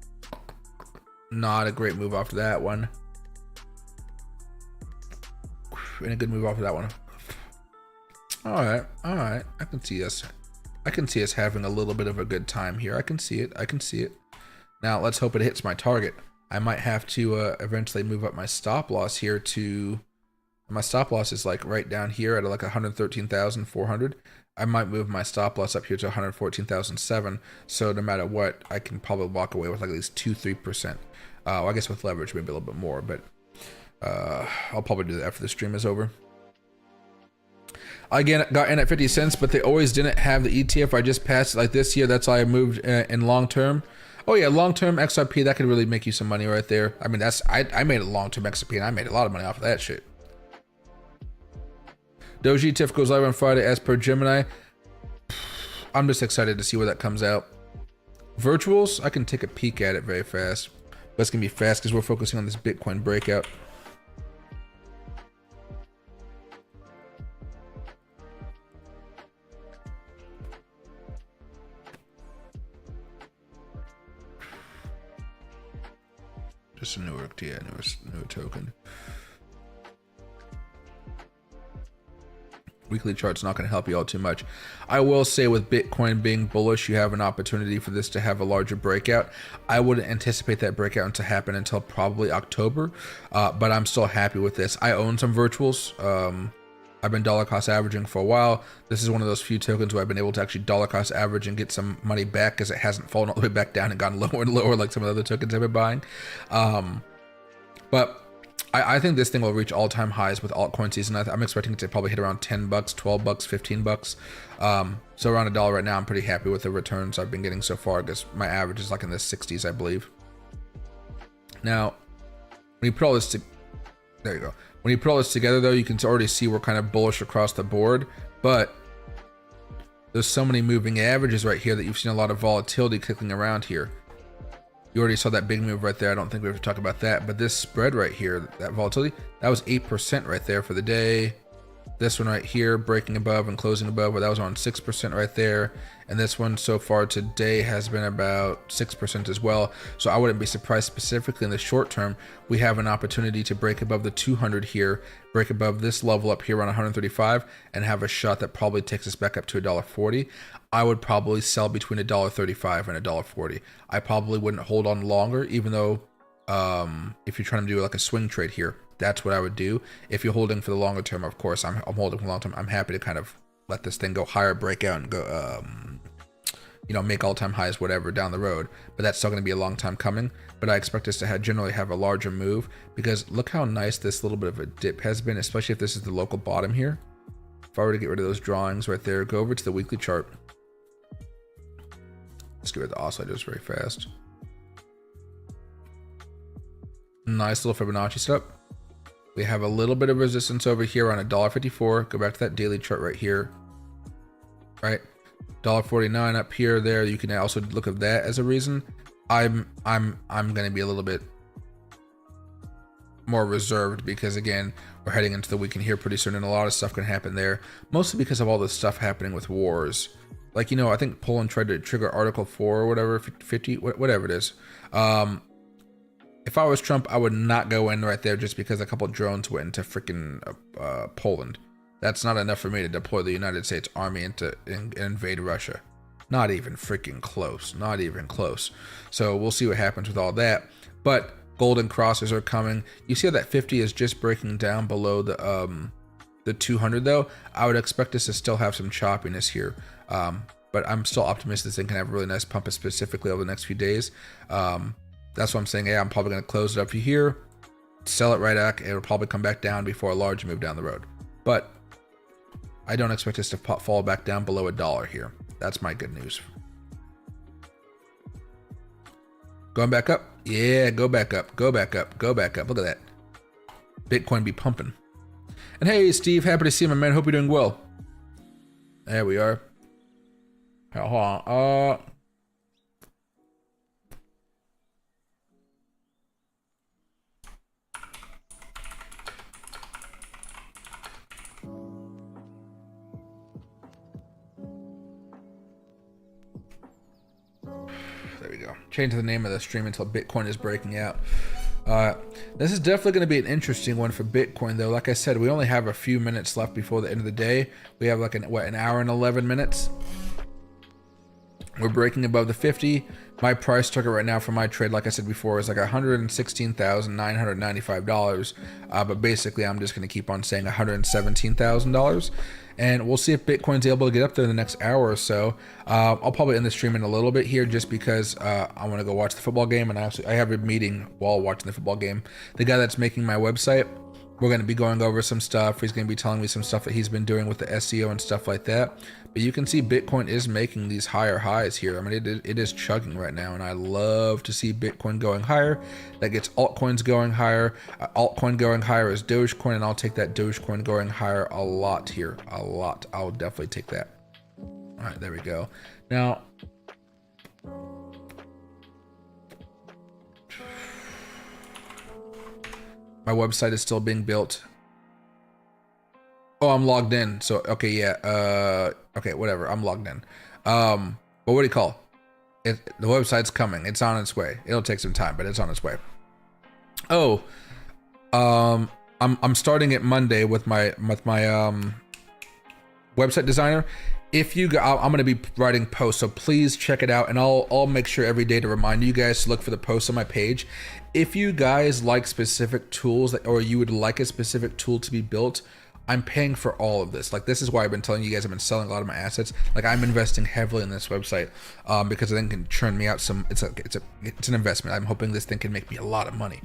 Not a great move off of that one. And a good move off of that one. All right. I can see us having a little bit of a good time here. I can see it. Now let's hope it hits my target. I might have to eventually move up my stop loss here to. My stop loss is like right down here at like 113,400. I might move my stop loss up here to 114,007. So no matter what, I can probably walk away with like at least 2-3%. I guess with leverage maybe a little bit more, but I'll probably do that after the stream is over. Again, got in at 50 cents, but they always didn't have the ETF. I just passed it like this year. That's why I moved in long term. Oh yeah, long term XRP, that could really make you some money right there. I mean, I made a long term XRP and I made a lot of money off of that shit. Doji TIFF goes live on Friday as per Gemini. I'm just excited to see where that comes out. Virtuals, I can take a peek at it very fast. But it's gonna be fast because we're focusing on this Bitcoin breakout. Just a newer token. Weekly chart's not going to help you all too much. I will say with Bitcoin being bullish, you have an opportunity for this to have a larger breakout. I wouldn't anticipate that breakout to happen until probably October, but I'm still happy with this. I own some virtuals. I've been dollar cost averaging for a while. This is one of those few tokens where I've been able to actually dollar cost average and get some money back because it hasn't fallen all the way back down and gone lower and lower like some of the other tokens I've been buying. But I think this thing will reach all-time highs with altcoin season. I'm expecting it to probably hit around $10, $12, $15. So around $1 right now. I'm pretty happy with the returns I've been getting so far because my average is like in the 60s, I believe. Now, when you put all this there you go. When you put all this together, though, you can already see we're kind of bullish across the board. But there's so many moving averages right here that you've seen a lot of volatility clicking around here. You already saw that big move right there. I don't think we have to talk about that. But this spread right here, that volatility, that was 8% right there for the day. This one right here, breaking above and closing above, well, that was on 6% right there. And this one so far today has been about 6% as well. So I wouldn't be surprised specifically in the short term, we have an opportunity to break above the 200 here, break above this level up here around 135 and have a shot that probably takes us back up to $1.40. I would probably sell between $1.35 and $1.40. I probably wouldn't hold on longer, even though if you're trying to do like a swing trade here, that's what I would do. If you're holding for the longer term, of course, I'm holding for the long term. I'm happy to kind of let this thing go higher, break out, and go, you know, make all-time highs, whatever, down the road. But that's still going to be a long time coming. But I expect us to generally have a larger move, because look how nice this little bit of a dip has been, especially if this is the local bottom here. If I were to get rid of those drawings right there, go over to the weekly chart. Let's get rid of the oscillators very fast. Nice little Fibonacci setup. We have a little bit of resistance over here on $1.54. Go back to that daily chart right here. Right, $1.49 up here, there. You can also look at that as a reason. I'm gonna be a little bit more reserved, because again, we're heading into the weekend here pretty soon, and a lot of stuff can happen there, mostly because of all this stuff happening with wars. Like, you know, I think Poland tried to trigger Article 4 or whatever, 50, whatever it is. If I was Trump, I would not go in right there just because a couple drones went into freaking Poland. That's not enough for me to deploy the United States Army into invade Russia. Not even freaking close. Not even close. So we'll see what happens with all that. But golden crosses are coming. You see how that 50 is just breaking down below the 200 though? I would expect us to still have some choppiness here. But I'm still optimistic this thing can have a really nice pump, specifically over the next few days. That's what I'm saying. Yeah, I'm probably going to close it up here, sell it right back. It'll probably come back down before a large move down the road. But I don't expect us to fall back down below $1 here. That's my good news. Going back up? Yeah, go back up, go back up, go back up. Look at that. Bitcoin be pumping. And hey, Steve, happy to see you, my man. Hope you're doing well. There we are. Hold on. There we go. Change the name of the stream until Bitcoin is breaking out. This is definitely going to be an interesting one for Bitcoin, though. Like I said, we only have a few minutes left before the end of the day. We have like an hour and 11 minutes. We're breaking above the 50. My price target right now for my trade, like I said before, is like $116,995. But basically, I'm just going to keep on saying $117,000. And we'll see if Bitcoin's able to get up there in the next hour or so. I'll probably end the stream in a little bit here, just because I want to go watch the football game. And I have a meeting while watching the football game. The guy that's making my website, we're going to be going over some stuff. He's going to be telling me some stuff that he's been doing with the SEO and stuff like that. But you can see Bitcoin is making these higher highs here. I mean, it is chugging right now, and I love to see Bitcoin going higher. That gets altcoins going higher. Altcoin going higher is Dogecoin, and I'll take that Dogecoin going higher a lot here. A lot. I'll definitely take that. All right, there we go. Now, my website is still being built. Oh, I'm logged in. So, okay, yeah. Okay, whatever. I'm logged in. But what do you call it? The website's coming. It's on its way. It'll take some time, but it's on its way. Oh, I'm starting it Monday with my website designer. I'm going to be writing posts, so please check it out, and I'll make sure every day to remind you guys to look for the posts on my page. If you guys like specific tools, or you would like a specific tool to be built, I'm paying for all of this. Like, this is why I've been telling you guys I've been selling a lot of my assets. Like, I'm investing heavily in this website because I think it can churn me out some. It's an investment. I'm hoping this thing can make me a lot of money.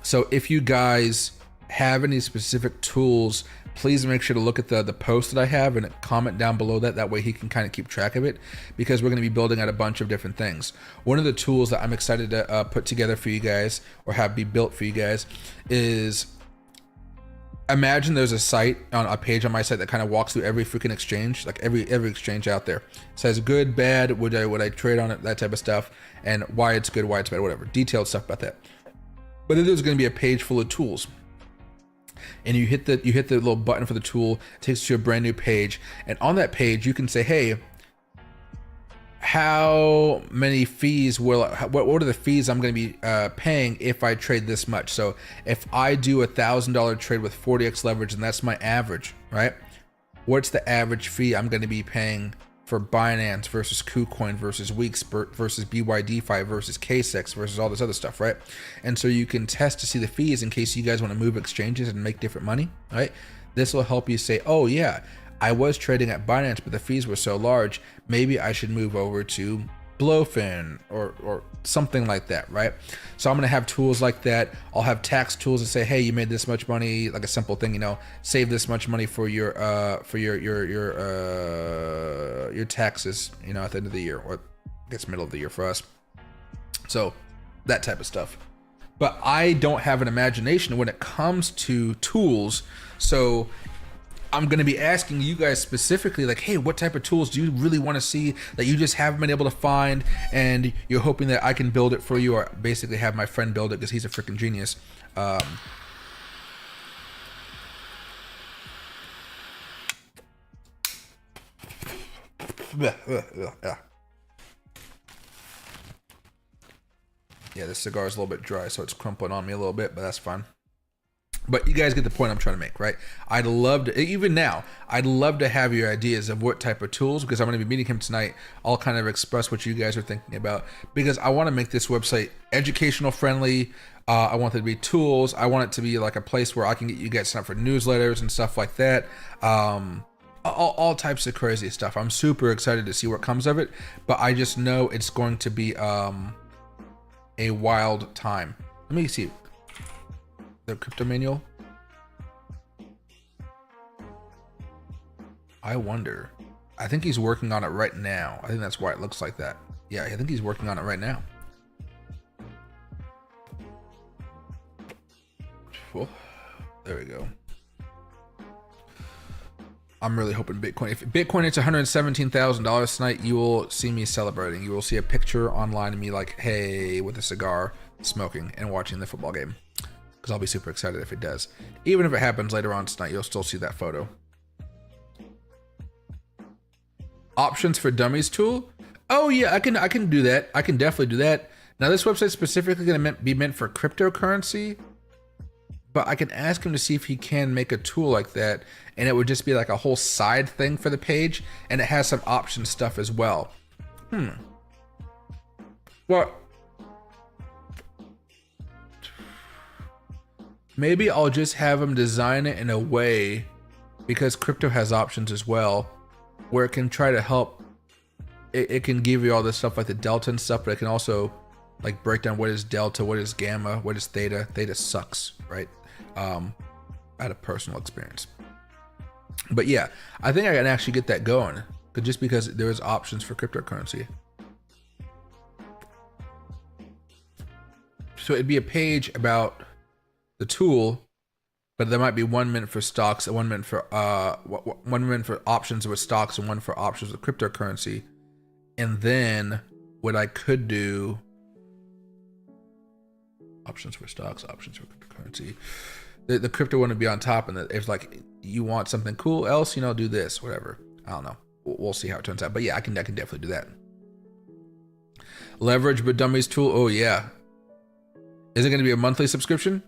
So if you guys have any specific tools, please make sure to look at the post that I have and comment down below that. That way he can kind of keep track of it, because we're going to be building out a bunch of different things. One of the tools that I'm excited to put together for you guys, or have be built for you guys, is, imagine there's a site on a page on my site that kind of walks through every freaking exchange, like every exchange out there. It says good, bad, would I trade on it, that type of stuff, and why it's good, why it's bad, whatever, detailed stuff about that. But then there's going to be a page full of tools, and you hit the little button for the tool. It takes you to a brand new page, and on that page you can say, hey, how many fees what are the fees I'm going to be paying if I trade this much? So if I do $1,000 trade with 40x leverage, and that's my average, right? What's the average fee I'm going to be paying for Binance versus KuCoin versus Weekspert versus BYDFi versus KSEX versus all this other stuff, right? And so you can test to see the fees in case you guys want to move exchanges and make different money, right? This will help you say, oh yeah, I was trading at Binance, but the fees were so large, maybe I should move over to Blowfin or something like that, right? So I'm gonna have tools like that. I'll have tax tools that say, hey, you made this much money, like a simple thing, you know, save this much money for your taxes, you know, at the end of the year, or I guess middle of the year for us. So that type of stuff. But I don't have an imagination when it comes to tools, so I'm going to be asking you guys specifically, like, hey, what type of tools do you really want to see that you just haven't been able to find, and you're hoping that I can build it for you, or basically have my friend build it because he's a freaking genius. Yeah, this cigar is a little bit dry, so it's crumpling on me a little bit, but that's fine. But you guys get the point I'm trying to make, right? I'd love to, even now, I'd love to have your ideas of what type of tools, because I'm going to be meeting him tonight. I'll kind of express what you guys are thinking about, because I want to make this website educational friendly. I want there to be tools. I want it to be like a place where I can get you guys set up for newsletters and stuff like that. All types of crazy stuff. I'm super excited to see what comes of it, but I just know it's going to be a wild time. Let me see. The crypto manual. I wonder. I think he's working on it right now. I think that's why it looks like that. Yeah, I think he's working on it right now. Cool. There we go. I'm really hoping Bitcoin. If Bitcoin hits $117,000 tonight, you will see me celebrating. You will see a picture online of me like, hey, with a cigar, smoking, and watching the football game. Because I'll be super excited if it does. Even if it happens later on tonight, you'll still see that photo. Options for dummies tool. Oh yeah, I can do that. I can definitely do that. Now this website's specifically going to be meant for cryptocurrency, but I can ask him to see if he can make a tool like that, and it would just be like a whole side thing for the page, and it has some option stuff as well. Well, maybe I'll just have him design it in a way, because crypto has options as well, where it can try to help. It can give you all this stuff like the delta and stuff, but it can also like break down what is delta, what is gamma, what is theta. Theta sucks, right? I had a personal experience. But yeah, I think I can actually get that going, just because there's options for cryptocurrency. So it'd be a page about the tool, but there might be 1 minute for stocks and 1 minute for 1 minute for options with stocks and one for options with cryptocurrency. And then what I could do, options for stocks, options for cryptocurrency. The crypto one would be on top, and if like you want something cool else, you know, do this, whatever. I don't know. We'll see how it turns out. But yeah, I can definitely do that. Leverage but dummies tool. Oh yeah. Is it going to be a monthly subscription?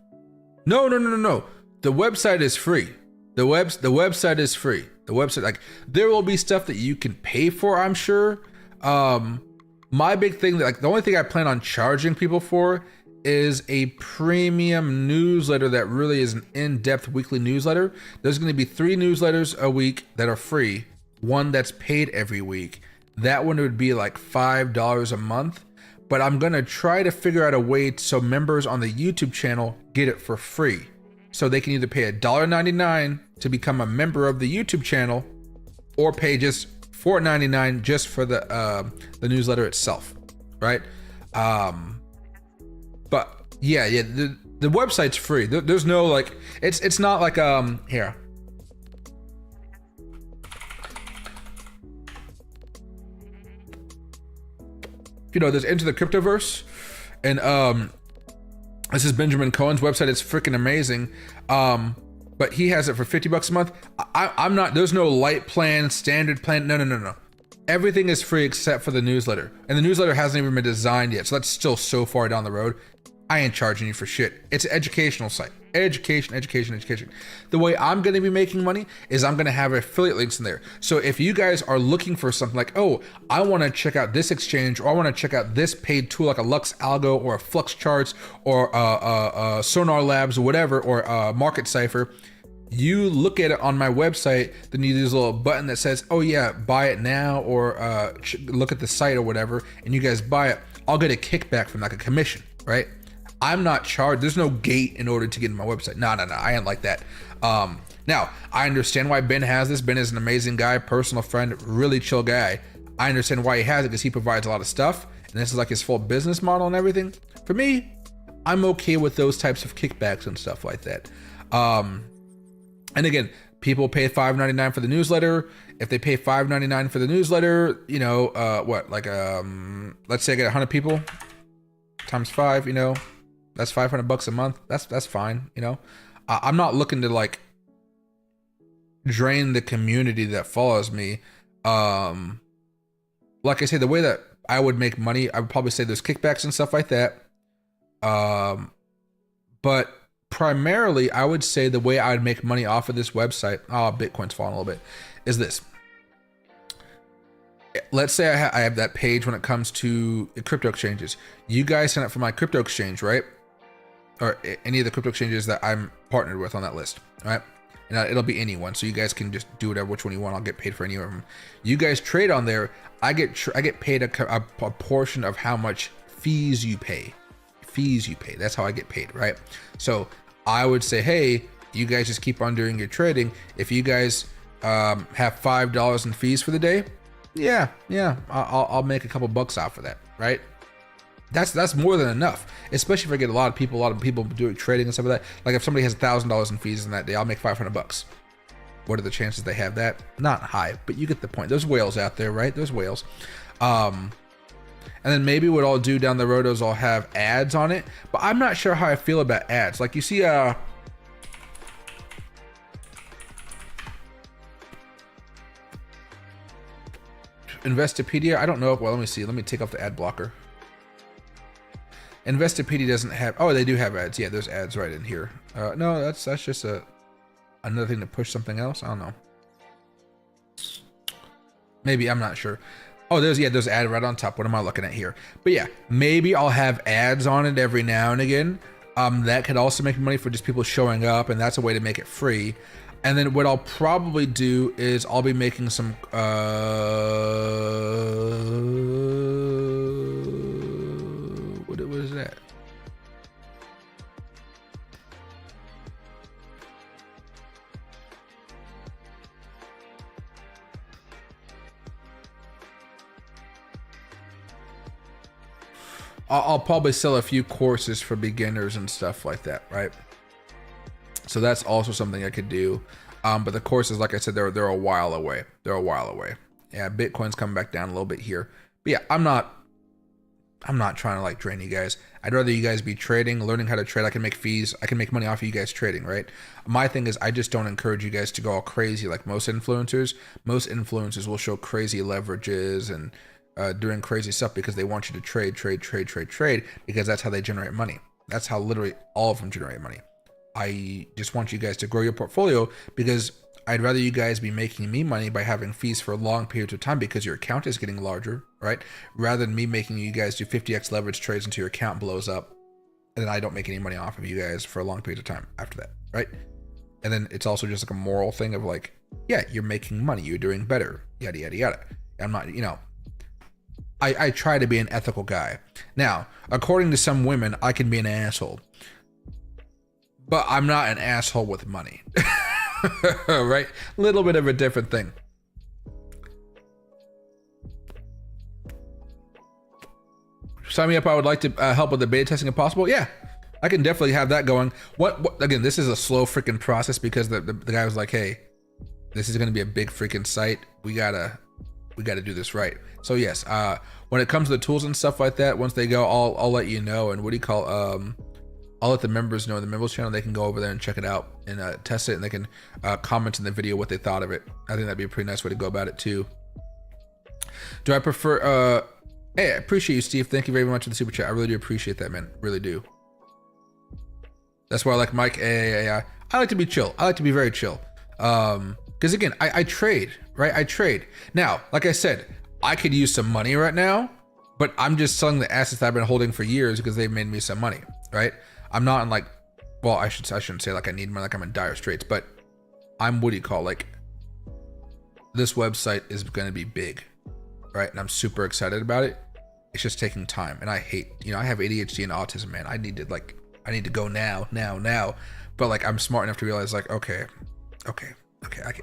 No. The website is free. The website is free. The website, like, there will be stuff that you can pay for, I'm sure. My big thing, like the only thing I plan on charging people for is a premium newsletter that really is an in-depth weekly newsletter. There's going to be 3 newsletters a week that are free, 1 that's paid every week. That one would be like $5 a month, but I'm going to try to figure out a way so members on the YouTube channel get it for free. So they can either pay $1.99 to become a member of the YouTube channel, or pay just $4.99 just for the newsletter itself, right? But yeah, the website's free. There's no like, it's not like here. You know, there's Into the Cryptoverse, and this is Benjamin Cohen's website. It's freaking amazing. But he has it for $50 a month. I'm not, there's no light plan, standard plan. No. Everything is free except for the newsletter. And the newsletter hasn't even been designed yet. So that's still so far down the road. I ain't charging you for shit. It's an educational site. Education. The way I'm going to be making money is I'm going to have affiliate links in there. So if you guys are looking for something like, oh, I want to check out this exchange, or I want to check out this paid tool like a Lux Algo or a Flux Charts or Sonar Labs or whatever, or Market Cipher, you look at it on my website, then you use a little button that says, oh yeah, buy it now, or look at the site or whatever, and you guys buy it. I'll get a kickback from like a commission, right? I'm not charged. There's no gate in order to get in my website. No, I ain't like that. Now, I understand why Ben has this. Ben is an amazing guy, personal friend, really chill guy. I understand why he has it, because he provides a lot of stuff, and this is like his full business model and everything. For me, I'm okay with those types of kickbacks and stuff like that. And again, people pay $5.99 for the newsletter. If they pay $5.99 for the newsletter, you know, let's say I get 100 people times 5, you know, that's $500 a month. That's fine. You know, I'm not looking to like drain the community that follows me. Like I say, the way that I would make money, I would probably say there's kickbacks and stuff like that. But primarily, I would say the way I would make money off of this website, Bitcoin's falling a little bit, is this. Let's say I have that page when it comes to crypto exchanges. You guys sign up for my crypto exchange, right? Or any of the crypto exchanges that I'm partnered with on that list, right? And it'll be anyone, so you guys can just do whatever, which one you want. I'll get paid for any of them. You guys trade on there. I get paid a portion of how much fees you pay. That's how I get paid, right? So I would say, hey, you guys just keep on doing your trading. If you guys have $5 in fees for the day, yeah, I'll make a couple bucks off of that, right? That's more than enough, especially if I get a lot of people doing trading and stuff like that. Like if somebody has $1,000 in fees in that day, I'll make $500. What are the chances they have that? Not high, but you get the point. There's whales out there, right? There's whales. And then maybe what I'll do down the road is I'll have ads on it, but I'm not sure how I feel about ads. Like you see, Investopedia, I don't know. Well, let me see. Let me take off the ad blocker. Investopedia doesn't have, oh, they do have ads. Yeah, there's ads right in here. No, that's just another thing to push something else. I don't know. Maybe, I'm not sure. Oh, there's ad right on top. What am I looking at here? But yeah, maybe I'll have ads on it every now and again. That could also make money for just people showing up, and that's a way to make it free. And then what I'll probably do is I'll be making some what was that? I'll probably sell a few courses for beginners and stuff like that, right? So that's also something I could do. But the courses, like I said, they're a while away. Yeah, Bitcoin's coming back down a little bit here. But yeah, I'm not trying to like drain you guys. I'd rather you guys be trading, learning how to trade. I can make fees. I can make money off of you guys trading, right? My thing is I just don't encourage you guys to go all crazy like most influencers. Most influencers will show crazy leverages and doing crazy stuff because they want you to trade because that's how they generate money. That's how literally all of them generate money. I just want you guys to grow your portfolio because I'd rather you guys be making me money by having fees for long periods of time because your account is getting larger, right? Rather than me making you guys do 50x leverage trades until your account blows up and then I don't make any money off of you guys for a long period of time after that, right? And then it's also just like a moral thing of like, yeah, you're making money, you're doing better, yada, yada, yada. I'm not, you know, I try to be an ethical guy. Now, according to some women, I can be an asshole. But I'm not an asshole with money. Right? A little bit of a different thing. Sign me up. I would like to help with the beta testing if possible. Yeah, I can definitely have that going. What again, this is a slow freaking process because the guy was like, hey, this is going to be a big freaking site. We gotta do this right. So yes, when it comes to the tools and stuff like that, once they go, I'll let you know. And what do you call, I'll let the members know in the members channel. They can go over there and check it out and test it, and they can comment in the video what they thought of it. I think that'd be a pretty nice way to go about it too. Do I prefer, hey, I appreciate you, Steve. Thank you very much for the super chat. I really do appreciate that, man. Really do. That's why I like Mike. I like to be chill. I like to be very chill. Because again, I trade, right? I trade. Now, like I said, I could use some money right now, but I'm just selling the assets that I've been holding for years because they've made me some money, right? I'm not in like, well, I shouldn't say like I need money, like I'm in dire straits, but I'm, what do you call, like, this website is going to be big, right? And I'm super excited about it. It's just taking time, and I hate, you know, I have ADHD and autism, man. I need to go now. But like, I'm smart enough to realize like, okay,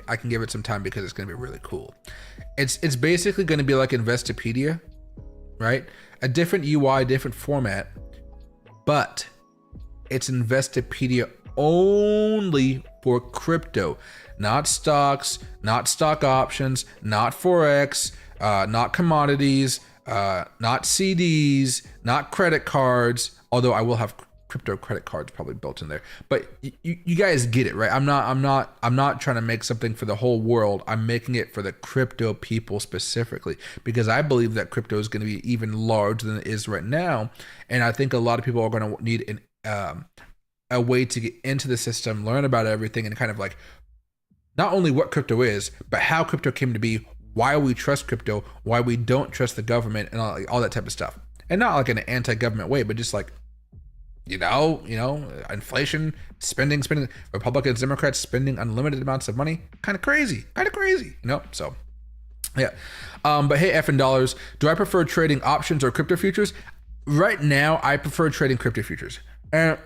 I can give it some time because it's going to be really cool. It's basically going to be like Investopedia, right? A different UI, different format, but it's Investopedia only for crypto, not stocks, not stock options, not Forex, not commodities, not CDs, not credit cards, although I will have crypto credit cards probably built in there. But you guys get it, right? I'm not trying to make something for the whole world. I'm making it for the crypto people specifically, because I believe that crypto is going to be even larger than it is right now. And I think a lot of people are going to need a way to get into the system, learn about everything, and kind of like not only what crypto is, but how crypto came to be, why we trust crypto, why we don't trust the government, and all that type of stuff. And not like in an anti-government way, but just like, you know, inflation, spending, Republicans, Democrats spending unlimited amounts of money, kind of crazy, you know? So, yeah. But hey, effing dollars, do I prefer trading options or crypto futures? Right now, I prefer trading crypto futures. And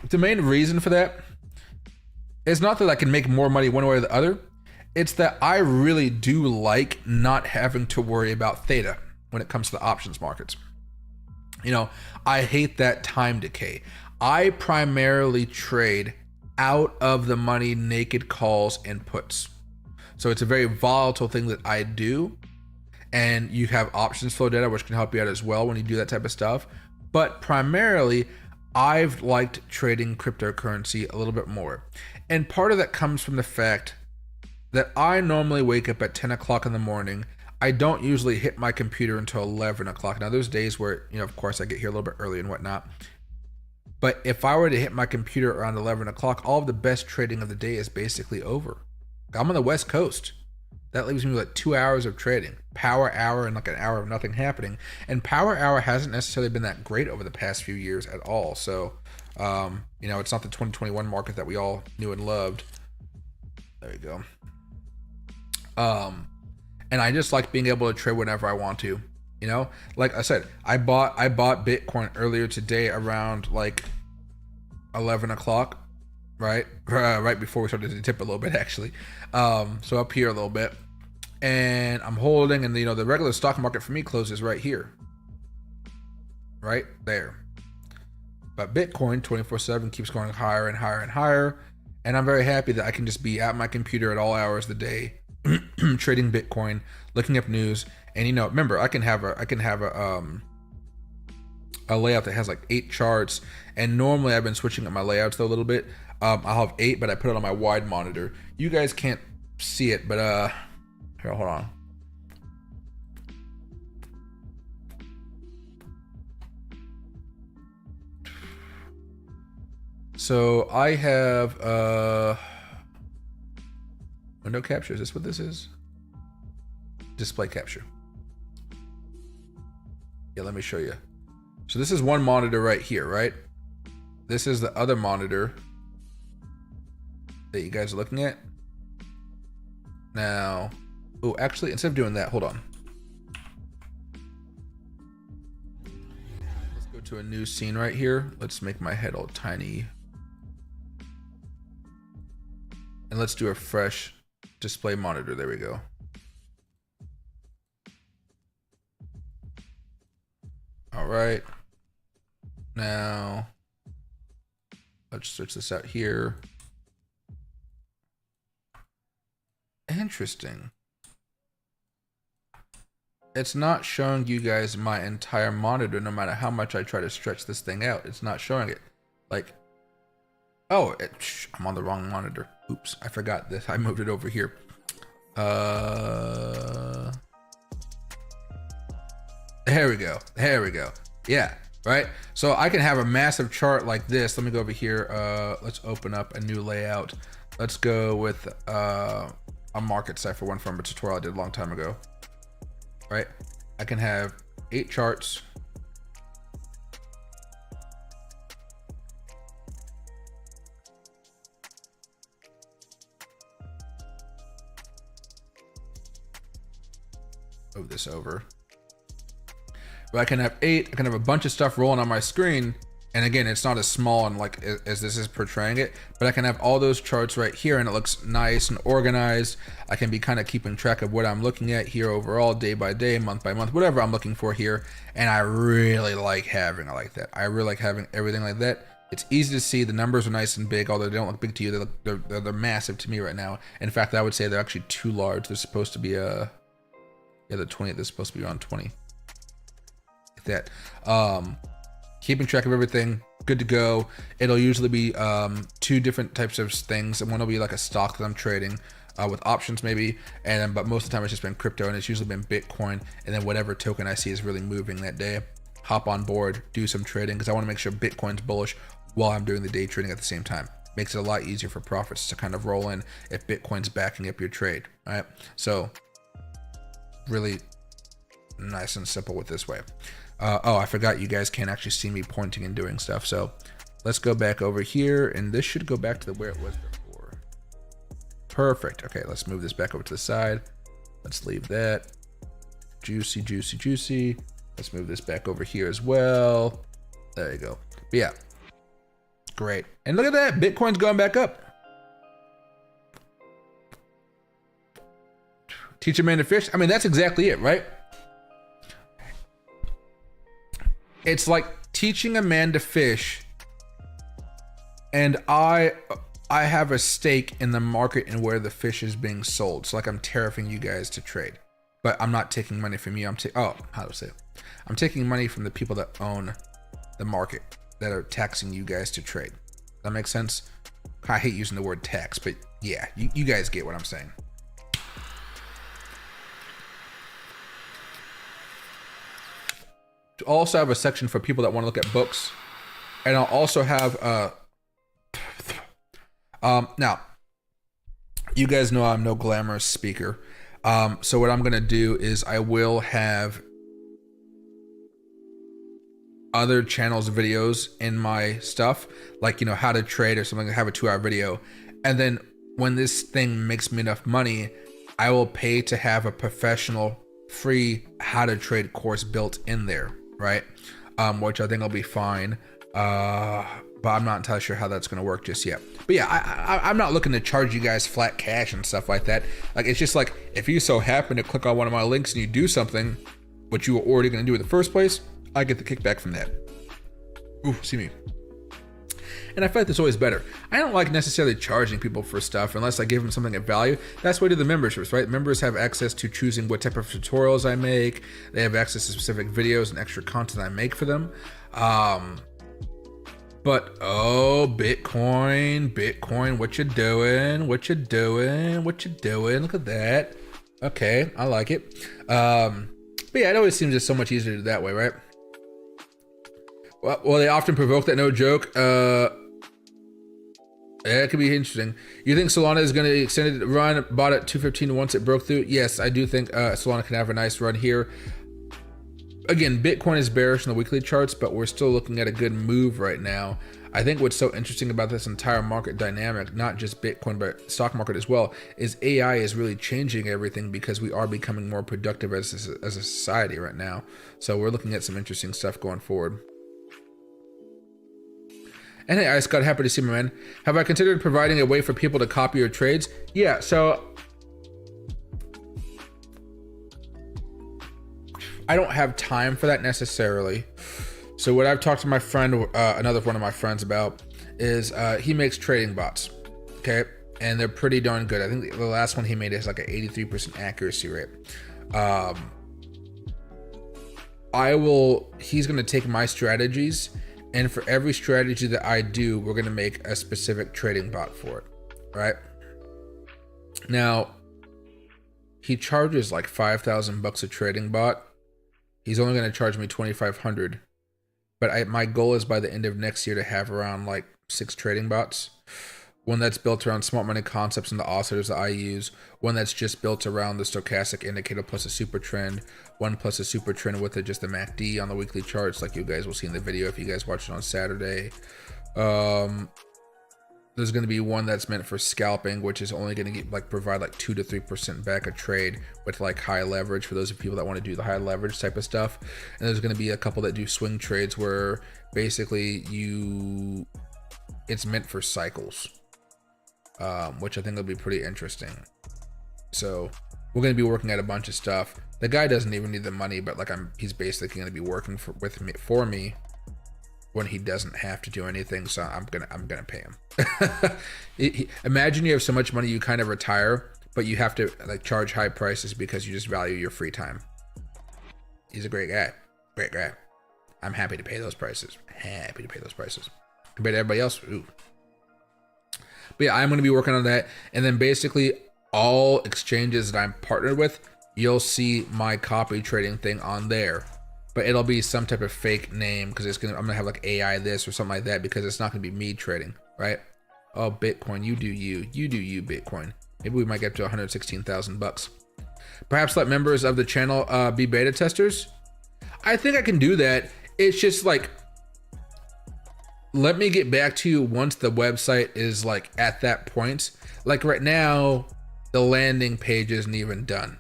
the main reason for that is not that I can make more money one way or the other. It's that I really do like not having to worry about theta when it comes to the options markets. You know, I hate that time decay. I primarily trade out of the money naked calls and puts. So it's a very volatile thing that I do. And you have options flow data, which can help you out as well when you do that type of stuff. But primarily, I've liked trading cryptocurrency a little bit more. And part of that comes from the fact that I normally wake up at 10 o'clock in the morning. I don't usually hit my computer until 11 o'clock. Now, there's days where, you know, of course, I get here a little bit early and whatnot. But if I were to hit my computer around 11 o'clock, all of the best trading of the day is basically over. I'm on the West Coast. That leaves me with like 2 hours of trading. Power hour and like an hour of nothing happening. And power hour hasn't necessarily been that great over the past few years at all. So, you know, it's not the 2021 market that we all knew and loved. There you go. And I just like being able to trade whenever I want to, you know, like I said, I bought Bitcoin earlier today around like 11 o'clock, right? Right before we started to tip a little bit, actually. So up here a little bit, and I'm holding, and you know, the regular stock market for me closes right here, right there. But Bitcoin 24/7 keeps going higher and higher and higher. And I'm very happy that I can just be at my computer at all hours of the day, trading Bitcoin, looking up news. And you know, remember, I can have a layout that has like 8 charts. And normally I've been switching up my layouts though a little bit. I'll have 8, but I put it on my wide monitor. You guys can't see it, but here, hold on. So I have window capture. Is this what this is? Display capture. Yeah, let me show you. So this is one monitor right here, right? This is the other monitor that you guys are looking at. Now, oh, actually, instead of doing that, hold on. Let's go to a new scene right here. Let's make my head all tiny. And let's do a fresh display monitor. There we go. All right. Now, let's switch this out here. Interesting. It's not showing you guys my entire monitor, no matter how much I try to stretch this thing out. It's not showing it. Like, oh, I'm on the wrong monitor. Oops, I forgot this. I moved it over here. There we go. There we go. Yeah, right? So I can have a massive chart like this. Let me go over here. Let's open up a new layout. Let's go with a market cipher one from a tutorial I did a long time ago, right? I can have 8 charts. Move this over. But I can have 8. I can have a bunch of stuff rolling on my screen. And again, it's not as small and like as this is portraying it, but I can have all those charts right here and it looks nice and organized. I can be kind of keeping track of what I'm looking at here overall, day by day, month by month, whatever I'm looking for here. And I really like having it like that. I really like having everything like that. It's easy to see. The numbers are nice and big, although they don't look big to you. They're massive to me right now. In fact, I would say they're actually too large. They're supposed to be yeah, the 20. They're supposed to be around 20. Like that. Keeping track of everything, good to go. It'll usually be 2 different types of things, and one will be like a stock that I'm trading with options maybe, and but most of the time it's just been crypto, and it's usually been Bitcoin, and then whatever token I see is really moving that day, hop on board, do some trading, because I want to make sure Bitcoin's bullish while I'm doing the day trading at the same time. Makes it a lot easier for profits to kind of roll in if Bitcoin's backing up your trade, right? So really nice and simple with this way. Oh, I forgot you guys can't actually see me pointing and doing stuff. So let's go back over here, and this should go back to where it was before. Perfect. Okay, let's move this back over to the side. Let's leave that. Juicy, juicy, juicy. Let's move this back over here as well. There you go. But yeah, great. And look at that, Bitcoin's going back up. Teach a man to fish. I mean, that's exactly it, right? It's like teaching a man to fish, and I have a stake in the market and where the fish is being sold. So like I'm tariffing you guys to trade, but I'm not taking money from you. I'm taking money from the people that own the market that are taxing you guys to trade. That makes sense? I hate using the word tax, but yeah, you guys get what I'm saying. Also have a section for people that want to look at books, and I'll also have now you guys know I'm no glamorous speaker, so what I'm gonna do is I will have other channels videos in my stuff, like, you know, how to trade or something. I have a 2-hour video, and then when this thing makes me enough money, I will pay to have a professional free how to trade course built in there, right? Which I think will be fine, but I'm not entirely sure how that's going to work just yet. But yeah, I'm not looking to charge you guys flat cash and stuff like that. Like, it's just like, if you so happen to click on one of my links and you do something what you were already going to do in the first place, I get the kickback from that. Ooh, see me. And I feel like that's always better. I don't like necessarily charging people for stuff unless I give them something of value. That's why I do the memberships, right? Members have access to choosing what type of tutorials I make. They have access to specific videos and extra content I make for them. But oh, Bitcoin, what you doing? What you doing? What you doing? Look at that. Okay, I like it. But yeah, it always seems just so much easier to do that way, right? Well, they often provoke that, no joke. Yeah, it could be interesting. You think Solana is going to extend it run, bought at 215 once it broke through? Yes, I do think Solana can have a nice run here. Again, Bitcoin is bearish in the weekly charts, but we're still looking at a good move right now. I think what's so interesting about this entire market dynamic, not just Bitcoin, but stock market as well, is AI is really changing everything because we are becoming more productive as a society right now. So we're looking at some interesting stuff going forward. And hey, I Scott, happy to see you, my man. Have I considered providing a way for people to copy your trades? Yeah, so I don't have time for that necessarily. So what I've talked to my friend, another one of my friends about, is he makes trading bots, okay? And they're pretty darn good. I think the last one he made is like an 83% accuracy rate. He's gonna take my strategies, and for every strategy that I do, we're gonna make a specific trading bot for it, right? Now, he charges like $5,000 a trading bot. He's only gonna charge me $2,500. But my goal is by the end of next year to have around like 6 trading bots. One that's built around smart money concepts and the oscillators that I use. One that's just built around the stochastic indicator plus a super trend. One plus a super trend with just the MACD on the weekly charts, like you guys will see in the video if you guys watch it on Saturday. There's going to be one that's meant for scalping, which is only going to provide like 2 to 3% back a trade with like high leverage for those of people that want to do the high leverage type of stuff. And there's going to be a couple that do swing trades where basically it's meant for cycles, which I think will be pretty interesting. So we're going to be working at a bunch of stuff. The guy doesn't even need the money, but like he's basically going to be working for me when he doesn't have to do anything, so I'm gonna pay him. Imagine you have so much money you kind of retire, but you have to like charge high prices because you just value your free time. He's a great guy. I'm happy to pay those prices. Compared to everybody else, ooh. But yeah, I'm gonna be working on that, and then basically all exchanges that I'm partnered with, you'll see my copy trading thing on there. But it'll be some type of fake name because I'm gonna have like AI this or something like that, because it's not gonna be me trading, right? Oh, Bitcoin, you do you Bitcoin. Maybe we might get to 116,000 bucks. Perhaps let members of the channel be beta testers. I think I can do that. It's just like, let me get back to you once the website is like at that point. Like right now, the landing page isn't even done,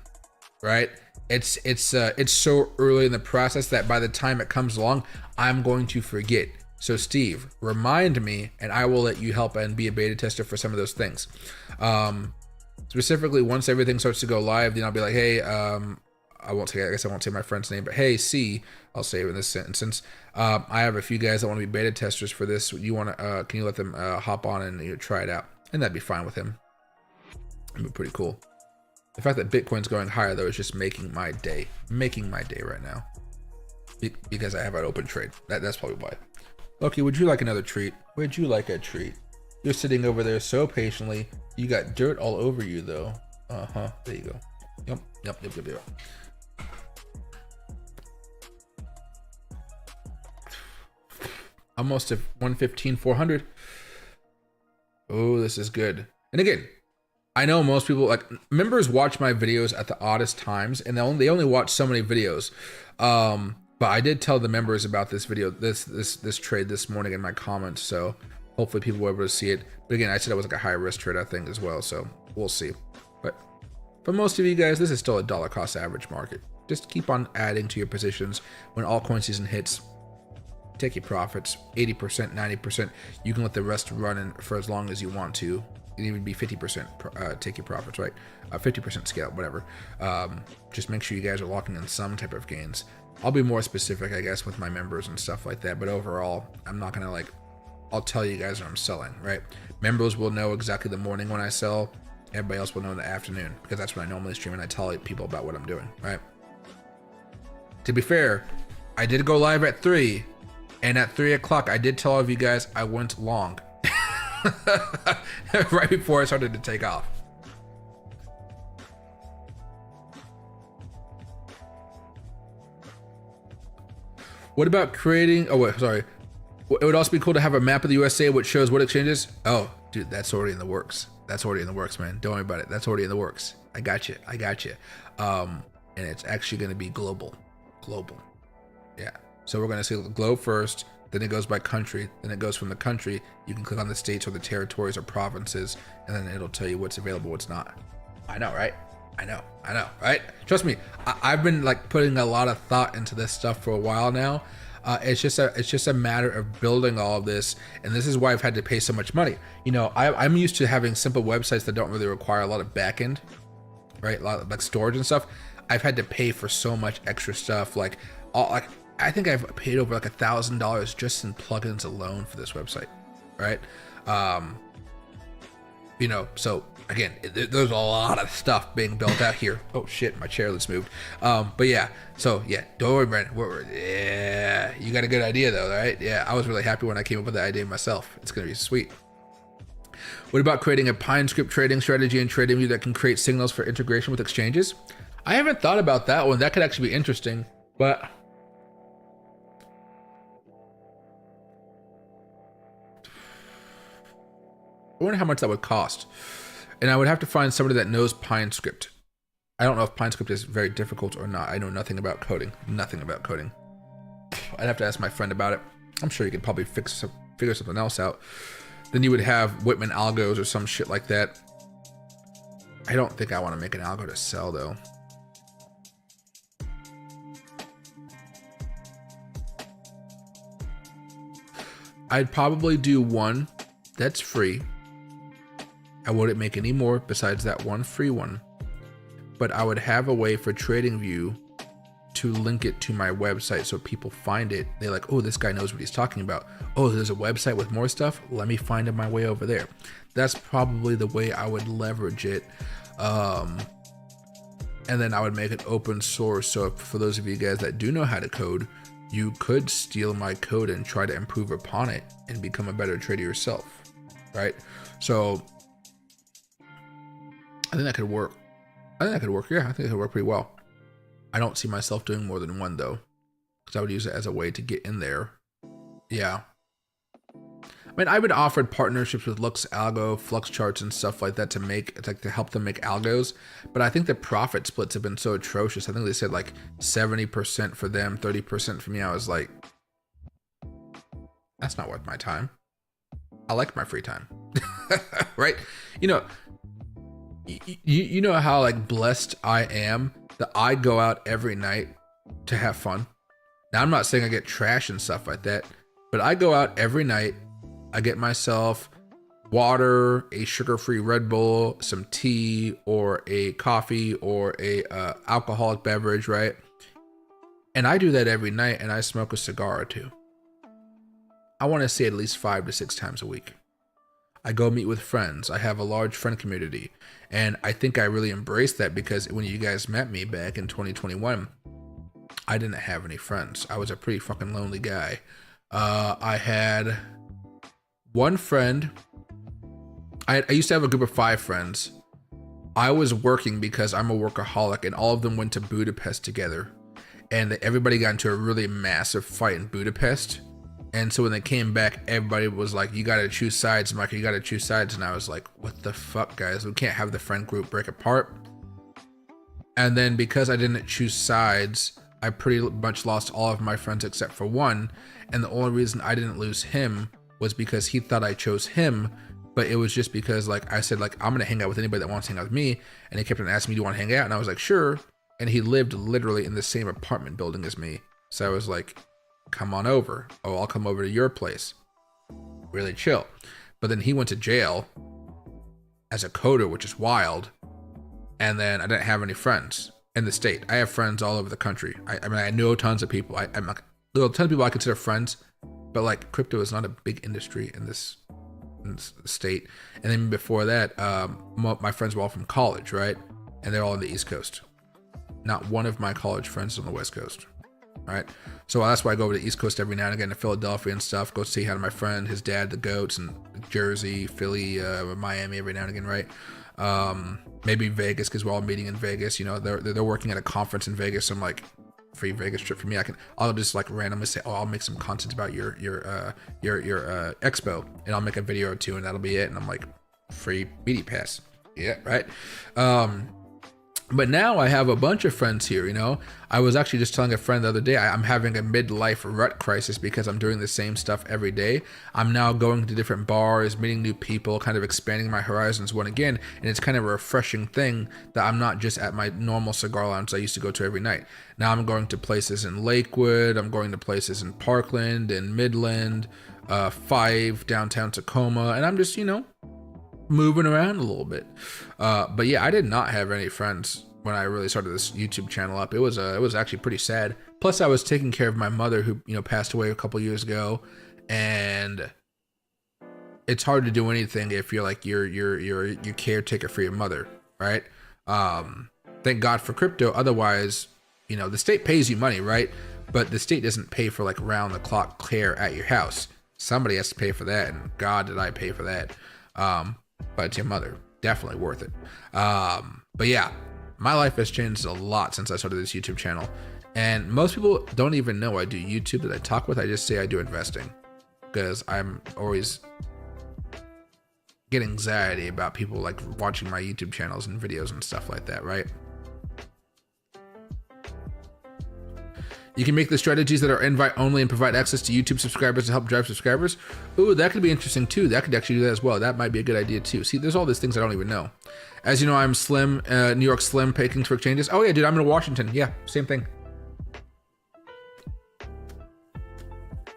right? It's so early in the process that by the time it comes along, I'm going to forget. So Steve, remind me, and I will let you help and be a beta tester for some of those things. Specifically, once everything starts to go live, then I'll be like, hey, I guess I won't say my friend's name, but hey, C, I'll say it in this instance. I have a few guys that want to be beta testers for this. Can you let them hop on and try it out? And that'd be fine with him. It'd be pretty cool. The fact that Bitcoin's going higher though is just making my day right now, because I have an open trade. That's probably why. Loki, would you like another treat? Would you like a treat? You're sitting over there so patiently. You got dirt all over you though. There you go. Yep. Almost at 115, 400. Oh, this is good. And again, I know most people, like, members watch my videos at the oddest times, and they only watch so many videos. But I did tell the members about this video, this trade this morning in my comments, so hopefully people were able to see it. But again, I said it was like a high risk trade, I think, as well, so we'll see. But for most of you guys, this is still a dollar cost average market. Just keep on adding to your positions. When altcoin season hits, take your profits, 80%, 90%. You can let the rest run in for as long as you want to. It can even be 50% take your profits, right? 50% scale, whatever. Just make sure you guys are locking in some type of gains. I'll be more specific, I guess, with my members and stuff like that. But overall, I'm not gonna I'll tell you guys when I'm selling, right? Members will know exactly the morning when I sell. Everybody else will know in the afternoon, because that's when I normally stream and I tell people about what I'm doing, right? To be fair, I did go live at 3, and at 3 o'clock, I did tell all of you guys I went long. Right before I started to take off. What about creating, oh wait, sorry. It would also be cool to have a map of the USA which shows what exchanges. Oh, dude, that's already in the works. That's already in the works, man. Don't worry about it. That's already in the works. I got you. And it's actually going to be global. Yeah. So we're going to see the globe first, then it goes by country, then it goes from the country. You can click on the states or the territories or provinces, and then it'll tell you what's available, what's not. I know, right? I know, right? Trust me, I've been putting a lot of thought into this stuff for a while now. It's just a matter of building all of this, and this is why I've had to pay so much money. You know, I'm used to having simple websites that don't really require a lot of backend, right? A lot of storage and stuff. I've had to pay for so much extra stuff, I think I've paid over $1,000 just in plugins alone for this website, right? You know, so again, there's a lot of stuff being built out here. Oh shit, my chair just moved. But yeah, so yeah, don't worry, Brandon. Yeah, you got a good idea though, right? Yeah, I was really happy when I came up with the idea myself. It's gonna be sweet. What about creating a Pine script trading strategy and trading view that can create signals for integration with exchanges? I haven't thought about that one. That could actually be interesting, but I wonder how much that would cost. And I would have to find somebody that knows PineScript. I don't know if PineScript is very difficult or not. I know nothing about coding. Nothing about coding. I'd have to ask my friend about it. I'm sure you could probably figure something else out. Then you would have Whitman algos or some shit like that. I don't think I want to make an algo to sell though. I'd probably do one that's free. I wouldn't make any more besides that one free one. But I would have a way for TradingView to link it to my website so people find it. They're like, oh, this guy knows what he's talking about. Oh, there's a website with more stuff. Let me find my way over there. That's probably the way I would leverage it. And then I would make it open source. So for those of you guys that do know how to code, you could steal my code and try to improve upon it and become a better trader yourself, right? So I think that could work. Yeah, I think it could work pretty well. I don't see myself doing more than one though, because I would use it as a way to get in there. Yeah. I mean, I would offer partnerships with Lux Algo, Flux Charts, and stuff like that to help them make algos. But I think the profit splits have been so atrocious. I think they said like 70% for them, 30% for me. I was like, that's not worth my time. I like my free time, right? You know how like blessed I am that I go out every night to have fun. Now, I'm not saying I get trash and stuff like that, but I go out every night. I get myself water, a sugar-free Red Bull, some tea, or a coffee, or a alcoholic beverage, right? And I do that every night, and I smoke a cigar or two. I want to say at least 5 to 6 times a week. I go meet with friends. I have a large friend community, and I think I really embraced that because when you guys met me back in 2021, I didn't have any friends. I was a pretty fucking lonely guy. I had one friend. I used to have a group of 5 friends. I was working because I'm a workaholic, and all of them went to Budapest together, and everybody got into a really massive fight in Budapest. And so when they came back, everybody was like, you gotta choose sides, Michael, you gotta choose sides. And I was like, what the fuck, guys? We can't have the friend group break apart. And then because I didn't choose sides, I pretty much lost all of my friends except for one. And the only reason I didn't lose him was because he thought I chose him. But it was just because like I said, like, I'm gonna hang out with anybody that wants to hang out with me. And he kept on asking me, do you want to hang out? And I was like, sure. And he lived literally in the same apartment building as me. So I was like, come on over. Oh, I'll come over to your place. Really chill. But then he went to jail as a coder, which is wild. And then I didn't have any friends in the state. I have friends all over the country. I mean, I know tons of people. I'm like, there are tons of people I consider friends, but like crypto is not a big industry in this state. And then before that, my friends were all from college, right? And they're all on the East Coast. Not one of my college friends is on the West Coast. All right. So that's why I go over to the East Coast every now and again to Philadelphia and stuff. Go see hi to my friend, his dad, the Goats, and Jersey, Philly, Miami every now and again, right? Maybe Vegas because we're all meeting in Vegas. You know, they're working at a conference in Vegas. So I'm like, free Vegas trip for me. I'll just like randomly say, oh, I'll make some content about your expo, and I'll make a video or two, and that'll be it. And I'm like, free BD pass. Yeah, right. But now I have a bunch of friends here, you know. I was actually just telling a friend the other day, I'm having a midlife rut crisis because I'm doing the same stuff every day. I'm now going to different bars, meeting new people, kind of expanding my horizons once again. And it's kind of a refreshing thing that I'm not just at my normal cigar lounge I used to go to every night. Now I'm going to places in Lakewood. I'm going to places in Parkland and Midland, Five, downtown Tacoma. And I'm just, you know, moving around a little bit. But yeah, I did not have any friends when I really started this YouTube channel up. It was actually pretty sad. Plus I was taking care of my mother who, you know, passed away a couple years ago, and it's hard to do anything if you're like you're caretaker for your mother, right? Thank God for crypto. Otherwise, you know, the state pays you money, right? But the state doesn't pay for like round the clock care at your house. Somebody has to pay for that, and God did I pay for that. But it's your mother. Definitely worth it. But yeah, my life has changed a lot since I started this YouTube channel. And most people don't even know I do YouTube that I talk with. I just say I do investing because I'm always get anxiety about people like watching my YouTube channels and videos and stuff like that, right? You can make the strategies that are invite only and provide access to YouTube subscribers to help drive subscribers. Ooh, that could be interesting too. That could actually do that as well. That might be a good idea too. See, there's all these things I don't even know. As you know, I'm Slim, New York Slim, paying for exchanges. Oh yeah, dude, I'm in Washington. Yeah, same thing.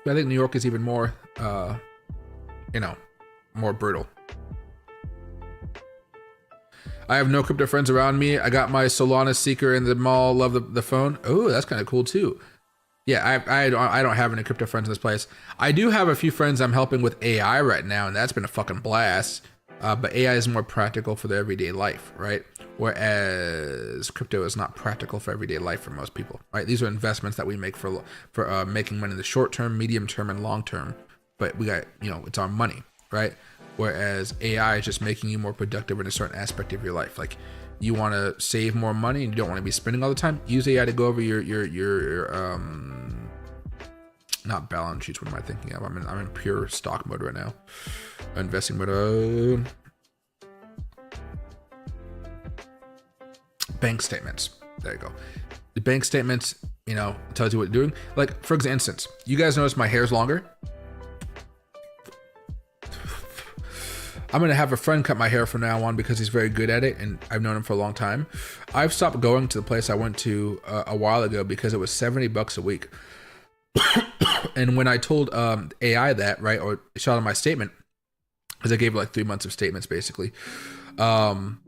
I think New York is even more, more brutal. I have no crypto friends around me. I got my Solana Seeker in the mall. Love the phone. Oh, that's kind of cool too. Yeah, I don't have any crypto friends in this place. I do have a few friends I'm helping with AI right now, and that's been a fucking blast. But AI is more practical for their everyday life, right? Whereas crypto is not practical for everyday life for most people, right? These are investments that we make for making money in the short term, medium term, and long term. But we got, it's our money, right? Whereas AI is just making you more productive in a certain aspect of your life. Like, you want to save more money and you don't want to be spending all the time, use AI to go over your not balance sheets. What am I thinking of? I'm in pure stock mode right now. Investing mode. Bank statements. There you go. The bank statements, tells you what you're doing. Like, for instance, you guys notice my hair's longer. I'm going to have a friend cut my hair from now on because he's very good at it, and I've known him for a long time. I've stopped going to the place I went to a while ago because it was $70 a week. And when I told AI that, right, or shot on my statement, because I gave her like 3 months of statements basically, I'm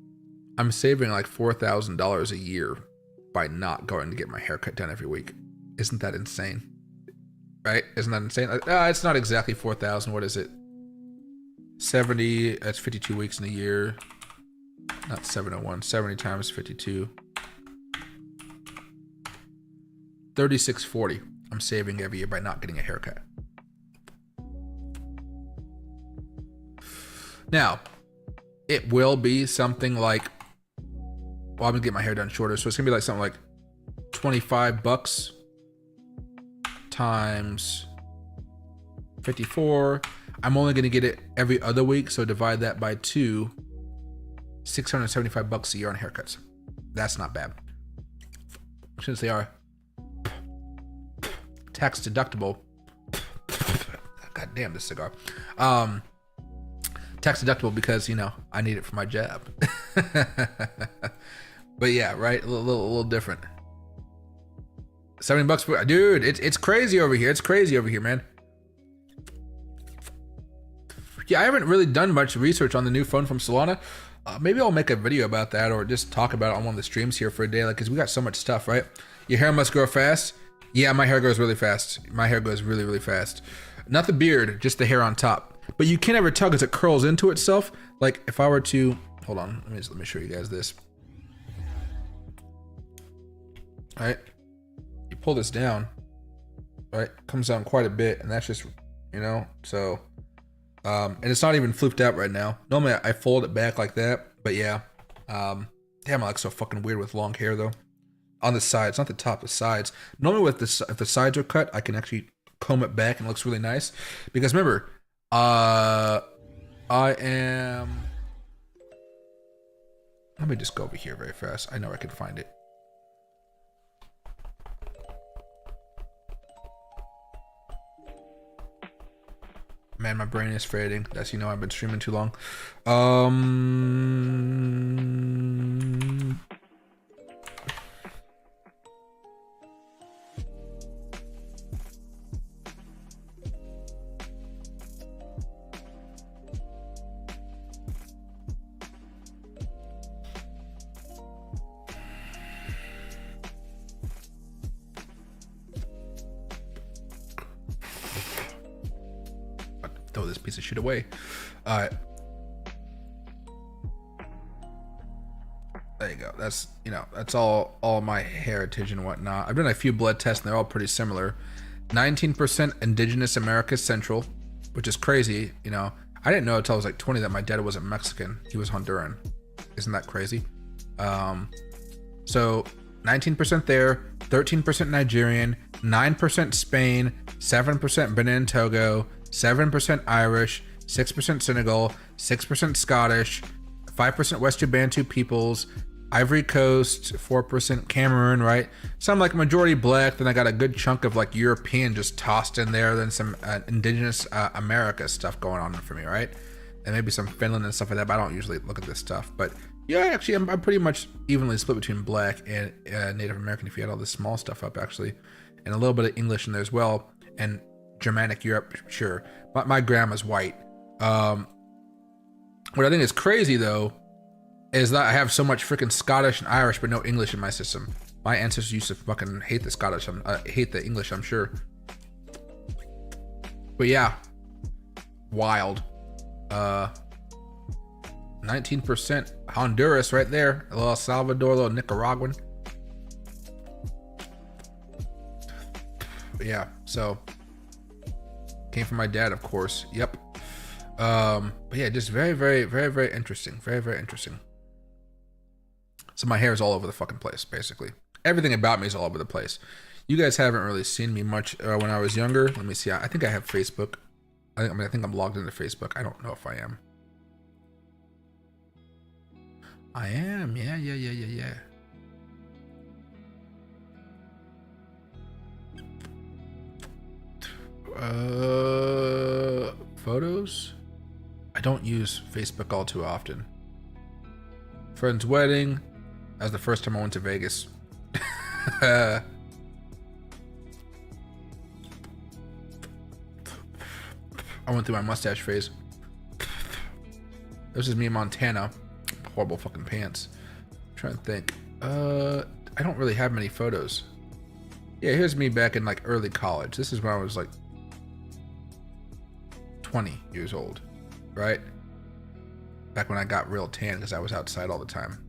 saving like $4,000 a year by not going to get my hair cut done every week. Isn't that insane? Right? Isn't that insane? It's not exactly 4,000. What is it? 70, that's 52 weeks in a year. Not 701. 70 times 52. 3640. I'm saving every year by not getting a haircut. Now, it will be something like, well, I'm gonna get my hair done shorter, so it's gonna be like something like $25 times 54. I'm only gonna get it every other week, so divide that by 2. $675 a year on haircuts. That's not bad. Since they are tax deductible. God damn this cigar. Tax deductible because I need it for my job. But yeah, right, a little different. $70 for, dude. It's crazy over here. It's crazy over here, man. Yeah, I haven't really done much research on the new phone from Solana. Maybe I'll make a video about that, or just talk about it on one of the streams here for a day, like, because we got so much stuff, right? Your hair must grow fast. Yeah, my hair grows really fast. My hair goes really, really fast. Not the beard, just the hair on top. But you can't ever tell because it curls into itself. Like, if I were to, hold on, let me show you guys this. All right, you pull this down, right? Comes down quite a bit, and that's just, so. And it's not even flipped out right now. Normally I fold it back like that, but yeah. Damn, I look so fucking weird with long hair though. On the sides, not the top, the sides. Normally with this, if the sides are cut, I can actually comb it back and it looks really nice. Because remember, let me just go over here very fast. I know I can find it. Man, my brain is fading. That's, I've been streaming too long. Throw this piece of shit away. All right. There you go. That's, that's all my heritage and whatnot. I've done a few blood tests and they're all pretty similar. 19% Indigenous America Central, which is crazy. I didn't know until I was like 20 that my dad wasn't Mexican. He was Honduran. Isn't that crazy? So 19% there, 13% Nigerian, 9% Spain, 7% Benin Togo, 7% Irish, 6% Senegal, 6% Scottish, 5% Western Bantu peoples, Ivory Coast, 4% Cameroon, right? So I'm like majority black, then I got a good chunk of like European just tossed in there, then some indigenous America stuff going on for me, right? And maybe some Finland and stuff like that, but I don't usually look at this stuff. But yeah, actually, I'm pretty much evenly split between black and Native American if you had all this small stuff up, actually. And a little bit of English in there as well. And Germanic Europe, sure. But my grandma's white. What I think is crazy, though, is that I have so much freaking Scottish and Irish, but no English in my system. My ancestors used to fucking hate the Scottish, hate the English, I'm sure. But yeah, wild. 19% Honduras right there. A little El Salvador, a little Nicaraguan. But yeah, so came from my dad, of course. Yep. But yeah, just very, very, very, very interesting. Very, very interesting. So my hair is all over the fucking place, basically. Everything about me is all over the place. You guys haven't really seen me much when I was younger. Let me see. I think I have Facebook. I think I'm logged into Facebook. I don't know if I am. I am. Yeah. Photos? I don't use Facebook all too often. Friend's wedding. That was the first time I went to Vegas. I went through my mustache phase. This is me in Montana. Horrible fucking pants. I'm trying to think. I don't really have many photos. Yeah, here's me back in like early college. This is when I was like 20 years old, right? Back when I got real tan because I was outside all the time.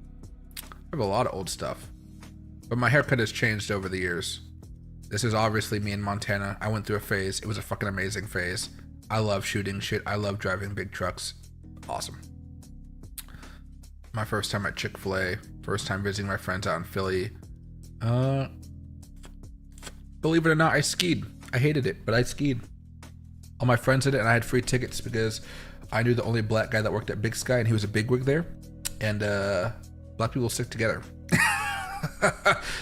I have a lot of old stuff, but my haircut has changed over the years. This is obviously me in Montana. I went through a phase. It was a fucking amazing phase. I love shooting shit. I love driving big trucks. Awesome. My first time at Chick-fil-A. First time visiting my friends out in Philly. Believe it or not, I skied. I hated it, but I skied. All my friends did it, and I had free tickets because I knew the only black guy that worked at Big Sky, and he was a bigwig there. And black people stick together.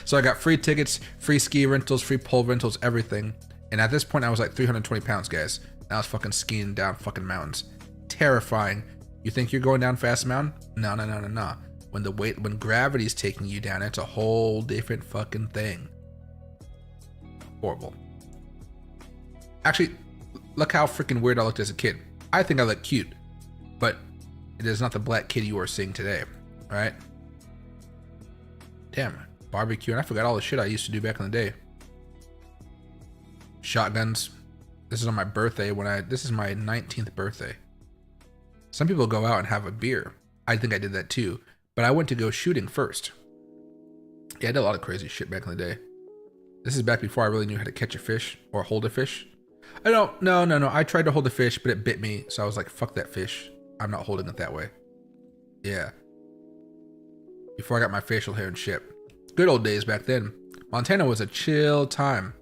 So I got free tickets, free ski rentals, free pole rentals, everything. And at this point, I was like 320 pounds, guys. And I was fucking skiing down fucking mountains. Terrifying. You think you're going down fast mountain? No. When gravity's taking you down, it's a whole different fucking thing. Horrible. Actually, look how freaking weird I looked as a kid. I think I look cute, but it is not the black kid you are seeing today, right? Damn, barbecue, and I forgot all the shit I used to do back in the day. Shotguns. This is on my birthday this is my 19th birthday. Some people go out and have a beer. I think I did that too, but I went to go shooting first. Yeah, I did a lot of crazy shit back in the day. This is back before I really knew how to catch a fish or hold a fish. No. I tried to hold the fish, but it bit me. So I was like, fuck that fish. I'm not holding it that way. Yeah. Before I got my facial hair and shit. Good old days back then. Montana was a chill time.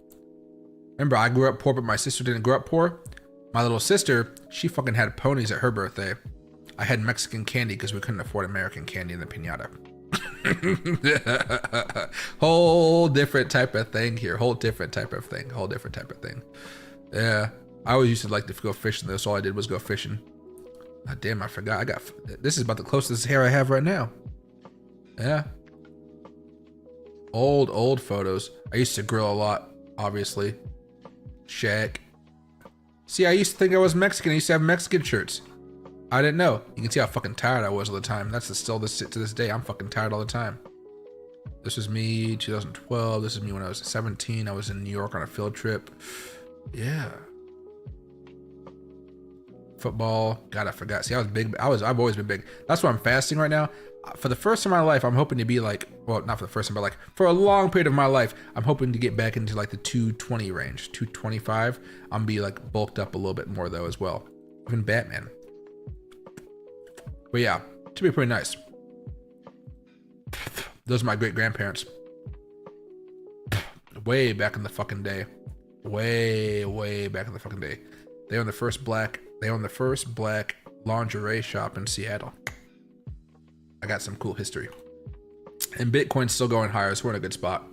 Remember, I grew up poor, but my sister didn't grow up poor. My little sister, she fucking had ponies at her birthday. I had Mexican candy because we couldn't afford American candy in the piñata. Whole different type of thing here. Whole different type of thing. Yeah, I always used to like to go fishing. That's all I did was go fishing. God damn, I forgot. This is about the closest hair I have right now. Yeah. Old photos. I used to grill a lot, obviously. Shaq. See, I used to think I was Mexican. I used to have Mexican shirts. I didn't know. You can see how fucking tired I was all the time. That's still to this day. I'm fucking tired all the time. This was me, 2012. This is me when I was 17. I was in New York on a field trip. Yeah. Football. God, I forgot. See, I was big. I've always been big. That's why I'm fasting right now. For the first time in my life, I'm hoping to be like, well, not for the first time, but like for a long period of my life, I'm hoping to get back into like the 220 range, 225. I'm gonna be like bulked up a little bit more though as well. Even Batman. But yeah, to be pretty nice. Those are my great grandparents. Way back in the fucking day. Way back in the fucking day. They were the first black They own the first black lingerie shop in Seattle. I got some cool history. And Bitcoin's still going higher, so we're in a good spot.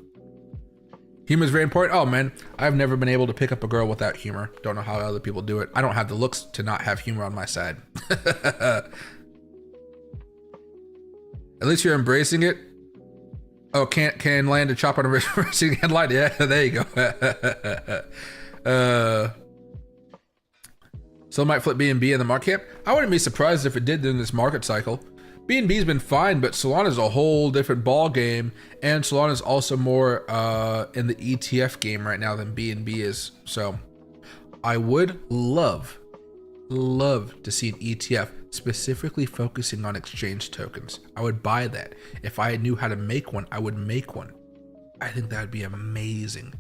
Humor is very important. Oh man, I've never been able to pick up a girl without humor. Don't know how other people do it. I don't have the looks to not have humor on my side. At least you're embracing it. Oh, can land a chop on a racing headlight? Yeah, there you go. So it might flip BNB in the market. I wouldn't be surprised if it did during this market cycle. BNB's been fine, but Solana's a whole different ball game, and Solana's also more in the ETF game right now than BNB is. So I would love to see an ETF specifically focusing on exchange tokens. I would buy that. If I knew how to make one, I would make one. I think that would be amazing.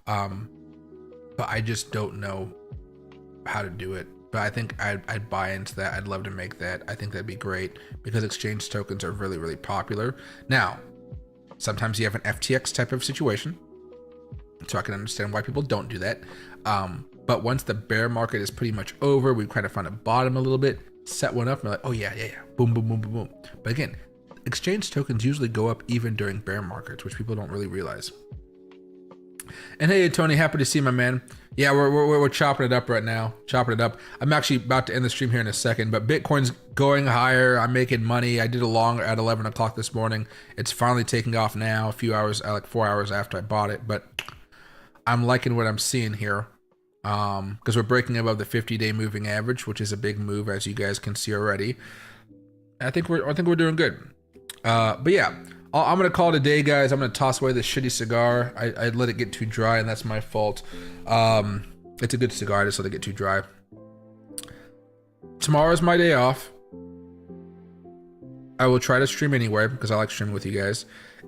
But I just don't know how to do it. But I think I'd buy into that. I'd love to make that. I think that'd be great because exchange tokens are really, really popular. Now, sometimes you have an FTX type of situation, so I can understand why people don't do that. But once the bear market is pretty much over, we kind of find a bottom a little bit, set one up, and we're like, oh yeah, boom, boom, boom, boom, boom. But again, exchange tokens usually go up even during bear markets, which people don't really realize. And hey, Tony, happy to see you, my man. Yeah, we're chopping it up right now. Chopping it up. I'm actually about to end the stream here in a second, but Bitcoin's going higher. I'm making money. I did a long at 11 o'clock this morning. It's finally taking off now, a few hours, like 4 hours after I bought it, but I'm liking what I'm seeing here. Because we're breaking above the 50-day moving average, which is a big move, as you guys can see already. I think we're doing good. But yeah, I'm gonna call it a day, guys. I'm gonna toss away this shitty cigar. I let it get too dry, and that's my fault. It's a good cigar. I just let it get too dry. Tomorrow's my day off. I will try to stream anyway because I like streaming with you guys.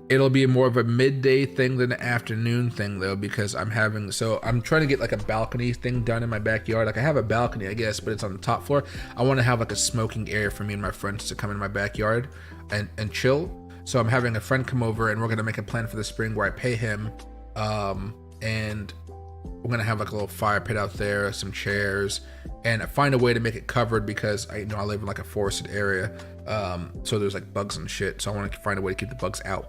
It'll be more of a midday thing than an afternoon thing though, because I'm trying to get like a balcony thing done in my backyard. Like I have a balcony, I guess, but it's on the top floor. I want to have like a smoking area for me and my friends to come in my backyard and chill. So I'm having a friend come over and we're gonna make a plan for the spring where I pay him, and we're gonna have like a little fire pit out there, some chairs, and find a way to make it covered because I live in like a forested area, so there's like bugs and shit. So I want to find a way to keep the bugs out.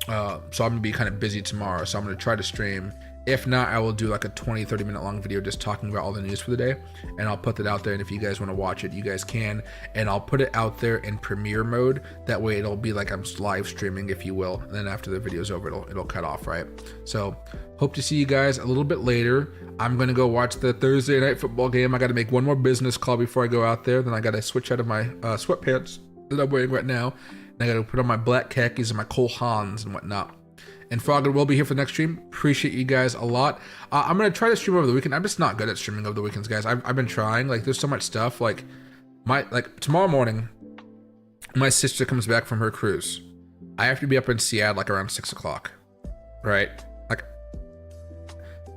So I'm gonna be kind of busy tomorrow. So I'm gonna try to stream. If not, I will do like a 20-30 minute long video just talking about all the news for the day, and I'll put that out there. And if you guys want to watch it, you guys can. And I'll put it out there in premiere mode. That way it'll be like I'm live streaming, if you will. And then after the video's over, it'll cut off, right? So hope to see you guys a little bit later. I'm gonna go watch the Thursday night football game. I got to make one more business call before I go out there. Then I got to switch out of my sweatpants that I'm wearing right now. And I got to put on my black khakis and my Cole Haans and whatnot. And Frogger will be here for the next stream. Appreciate you guys a lot. I'm going to try to stream over the weekend. I'm just not good at streaming over the weekends, guys. I've been trying. Like, there's so much stuff. Like tomorrow morning, my sister comes back from her cruise. I have to be up in Seattle like around 6 o'clock, right? Like,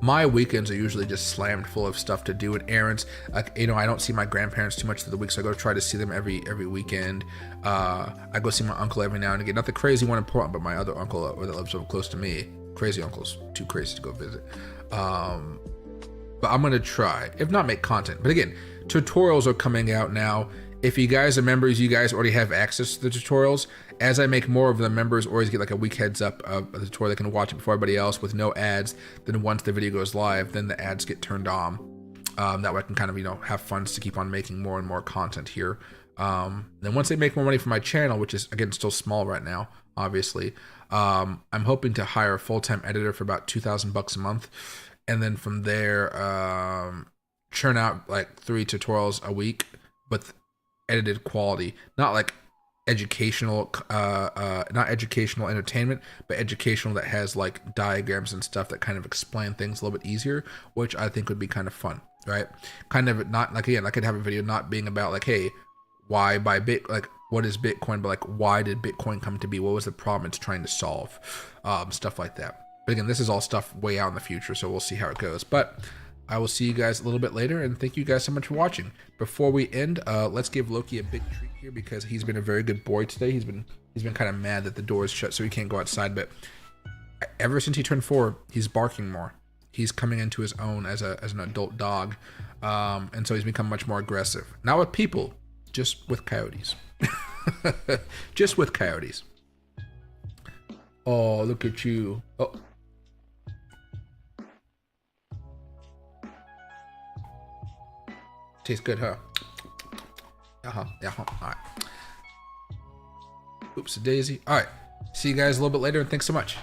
my weekends are usually just slammed full of stuff to do and errands. Like, I don't see my grandparents too much through the week, so I go try to see them every weekend. I go see my uncle every now and again. Not the crazy one in Portland, but my other uncle that lives so close to me. Crazy uncle's too crazy to go visit. But I'm gonna try, if not make content. But again, tutorials are coming out now. If you guys are members, you guys already have access to the tutorials. As I make more of them, members always get like a week heads up of the tutorial. They can watch it before everybody else with no ads. Then once the video goes live, then the ads get turned on. That way I can kind of, have funds to keep on making more and more content here. Then once they make more money for my channel, which is again still small right now, obviously, I'm hoping to hire a full-time editor for about $2,000 a month. And then from there, churn out like 3 tutorials a week with edited quality, not like educational, not educational entertainment, but educational that has like diagrams and stuff that kind of explain things a little bit easier, which I think would be kind of fun, right? Kind of not like, again, I could have a video not being about like, hey, why buy like what is Bitcoin, but like why did Bitcoin come to be? What was the problem it's trying to solve? Stuff like that. But again, this is all stuff way out in the future, so we'll see how it goes. But I will see you guys a little bit later, and thank you guys so much for watching. Before we end, let's give Loki a big treat here because he's been a very good boy today. He's been kind of mad that the door is shut, so he can't go outside. But ever since he turned 4, he's barking more. He's coming into his own as an adult dog. And so he's become much more aggressive. Not with people, just with coyotes. Just with coyotes. Oh, look at you. Oh. Tastes good, huh? All right. Oops, a daisy. All right. See you guys a little bit later, and thanks so much.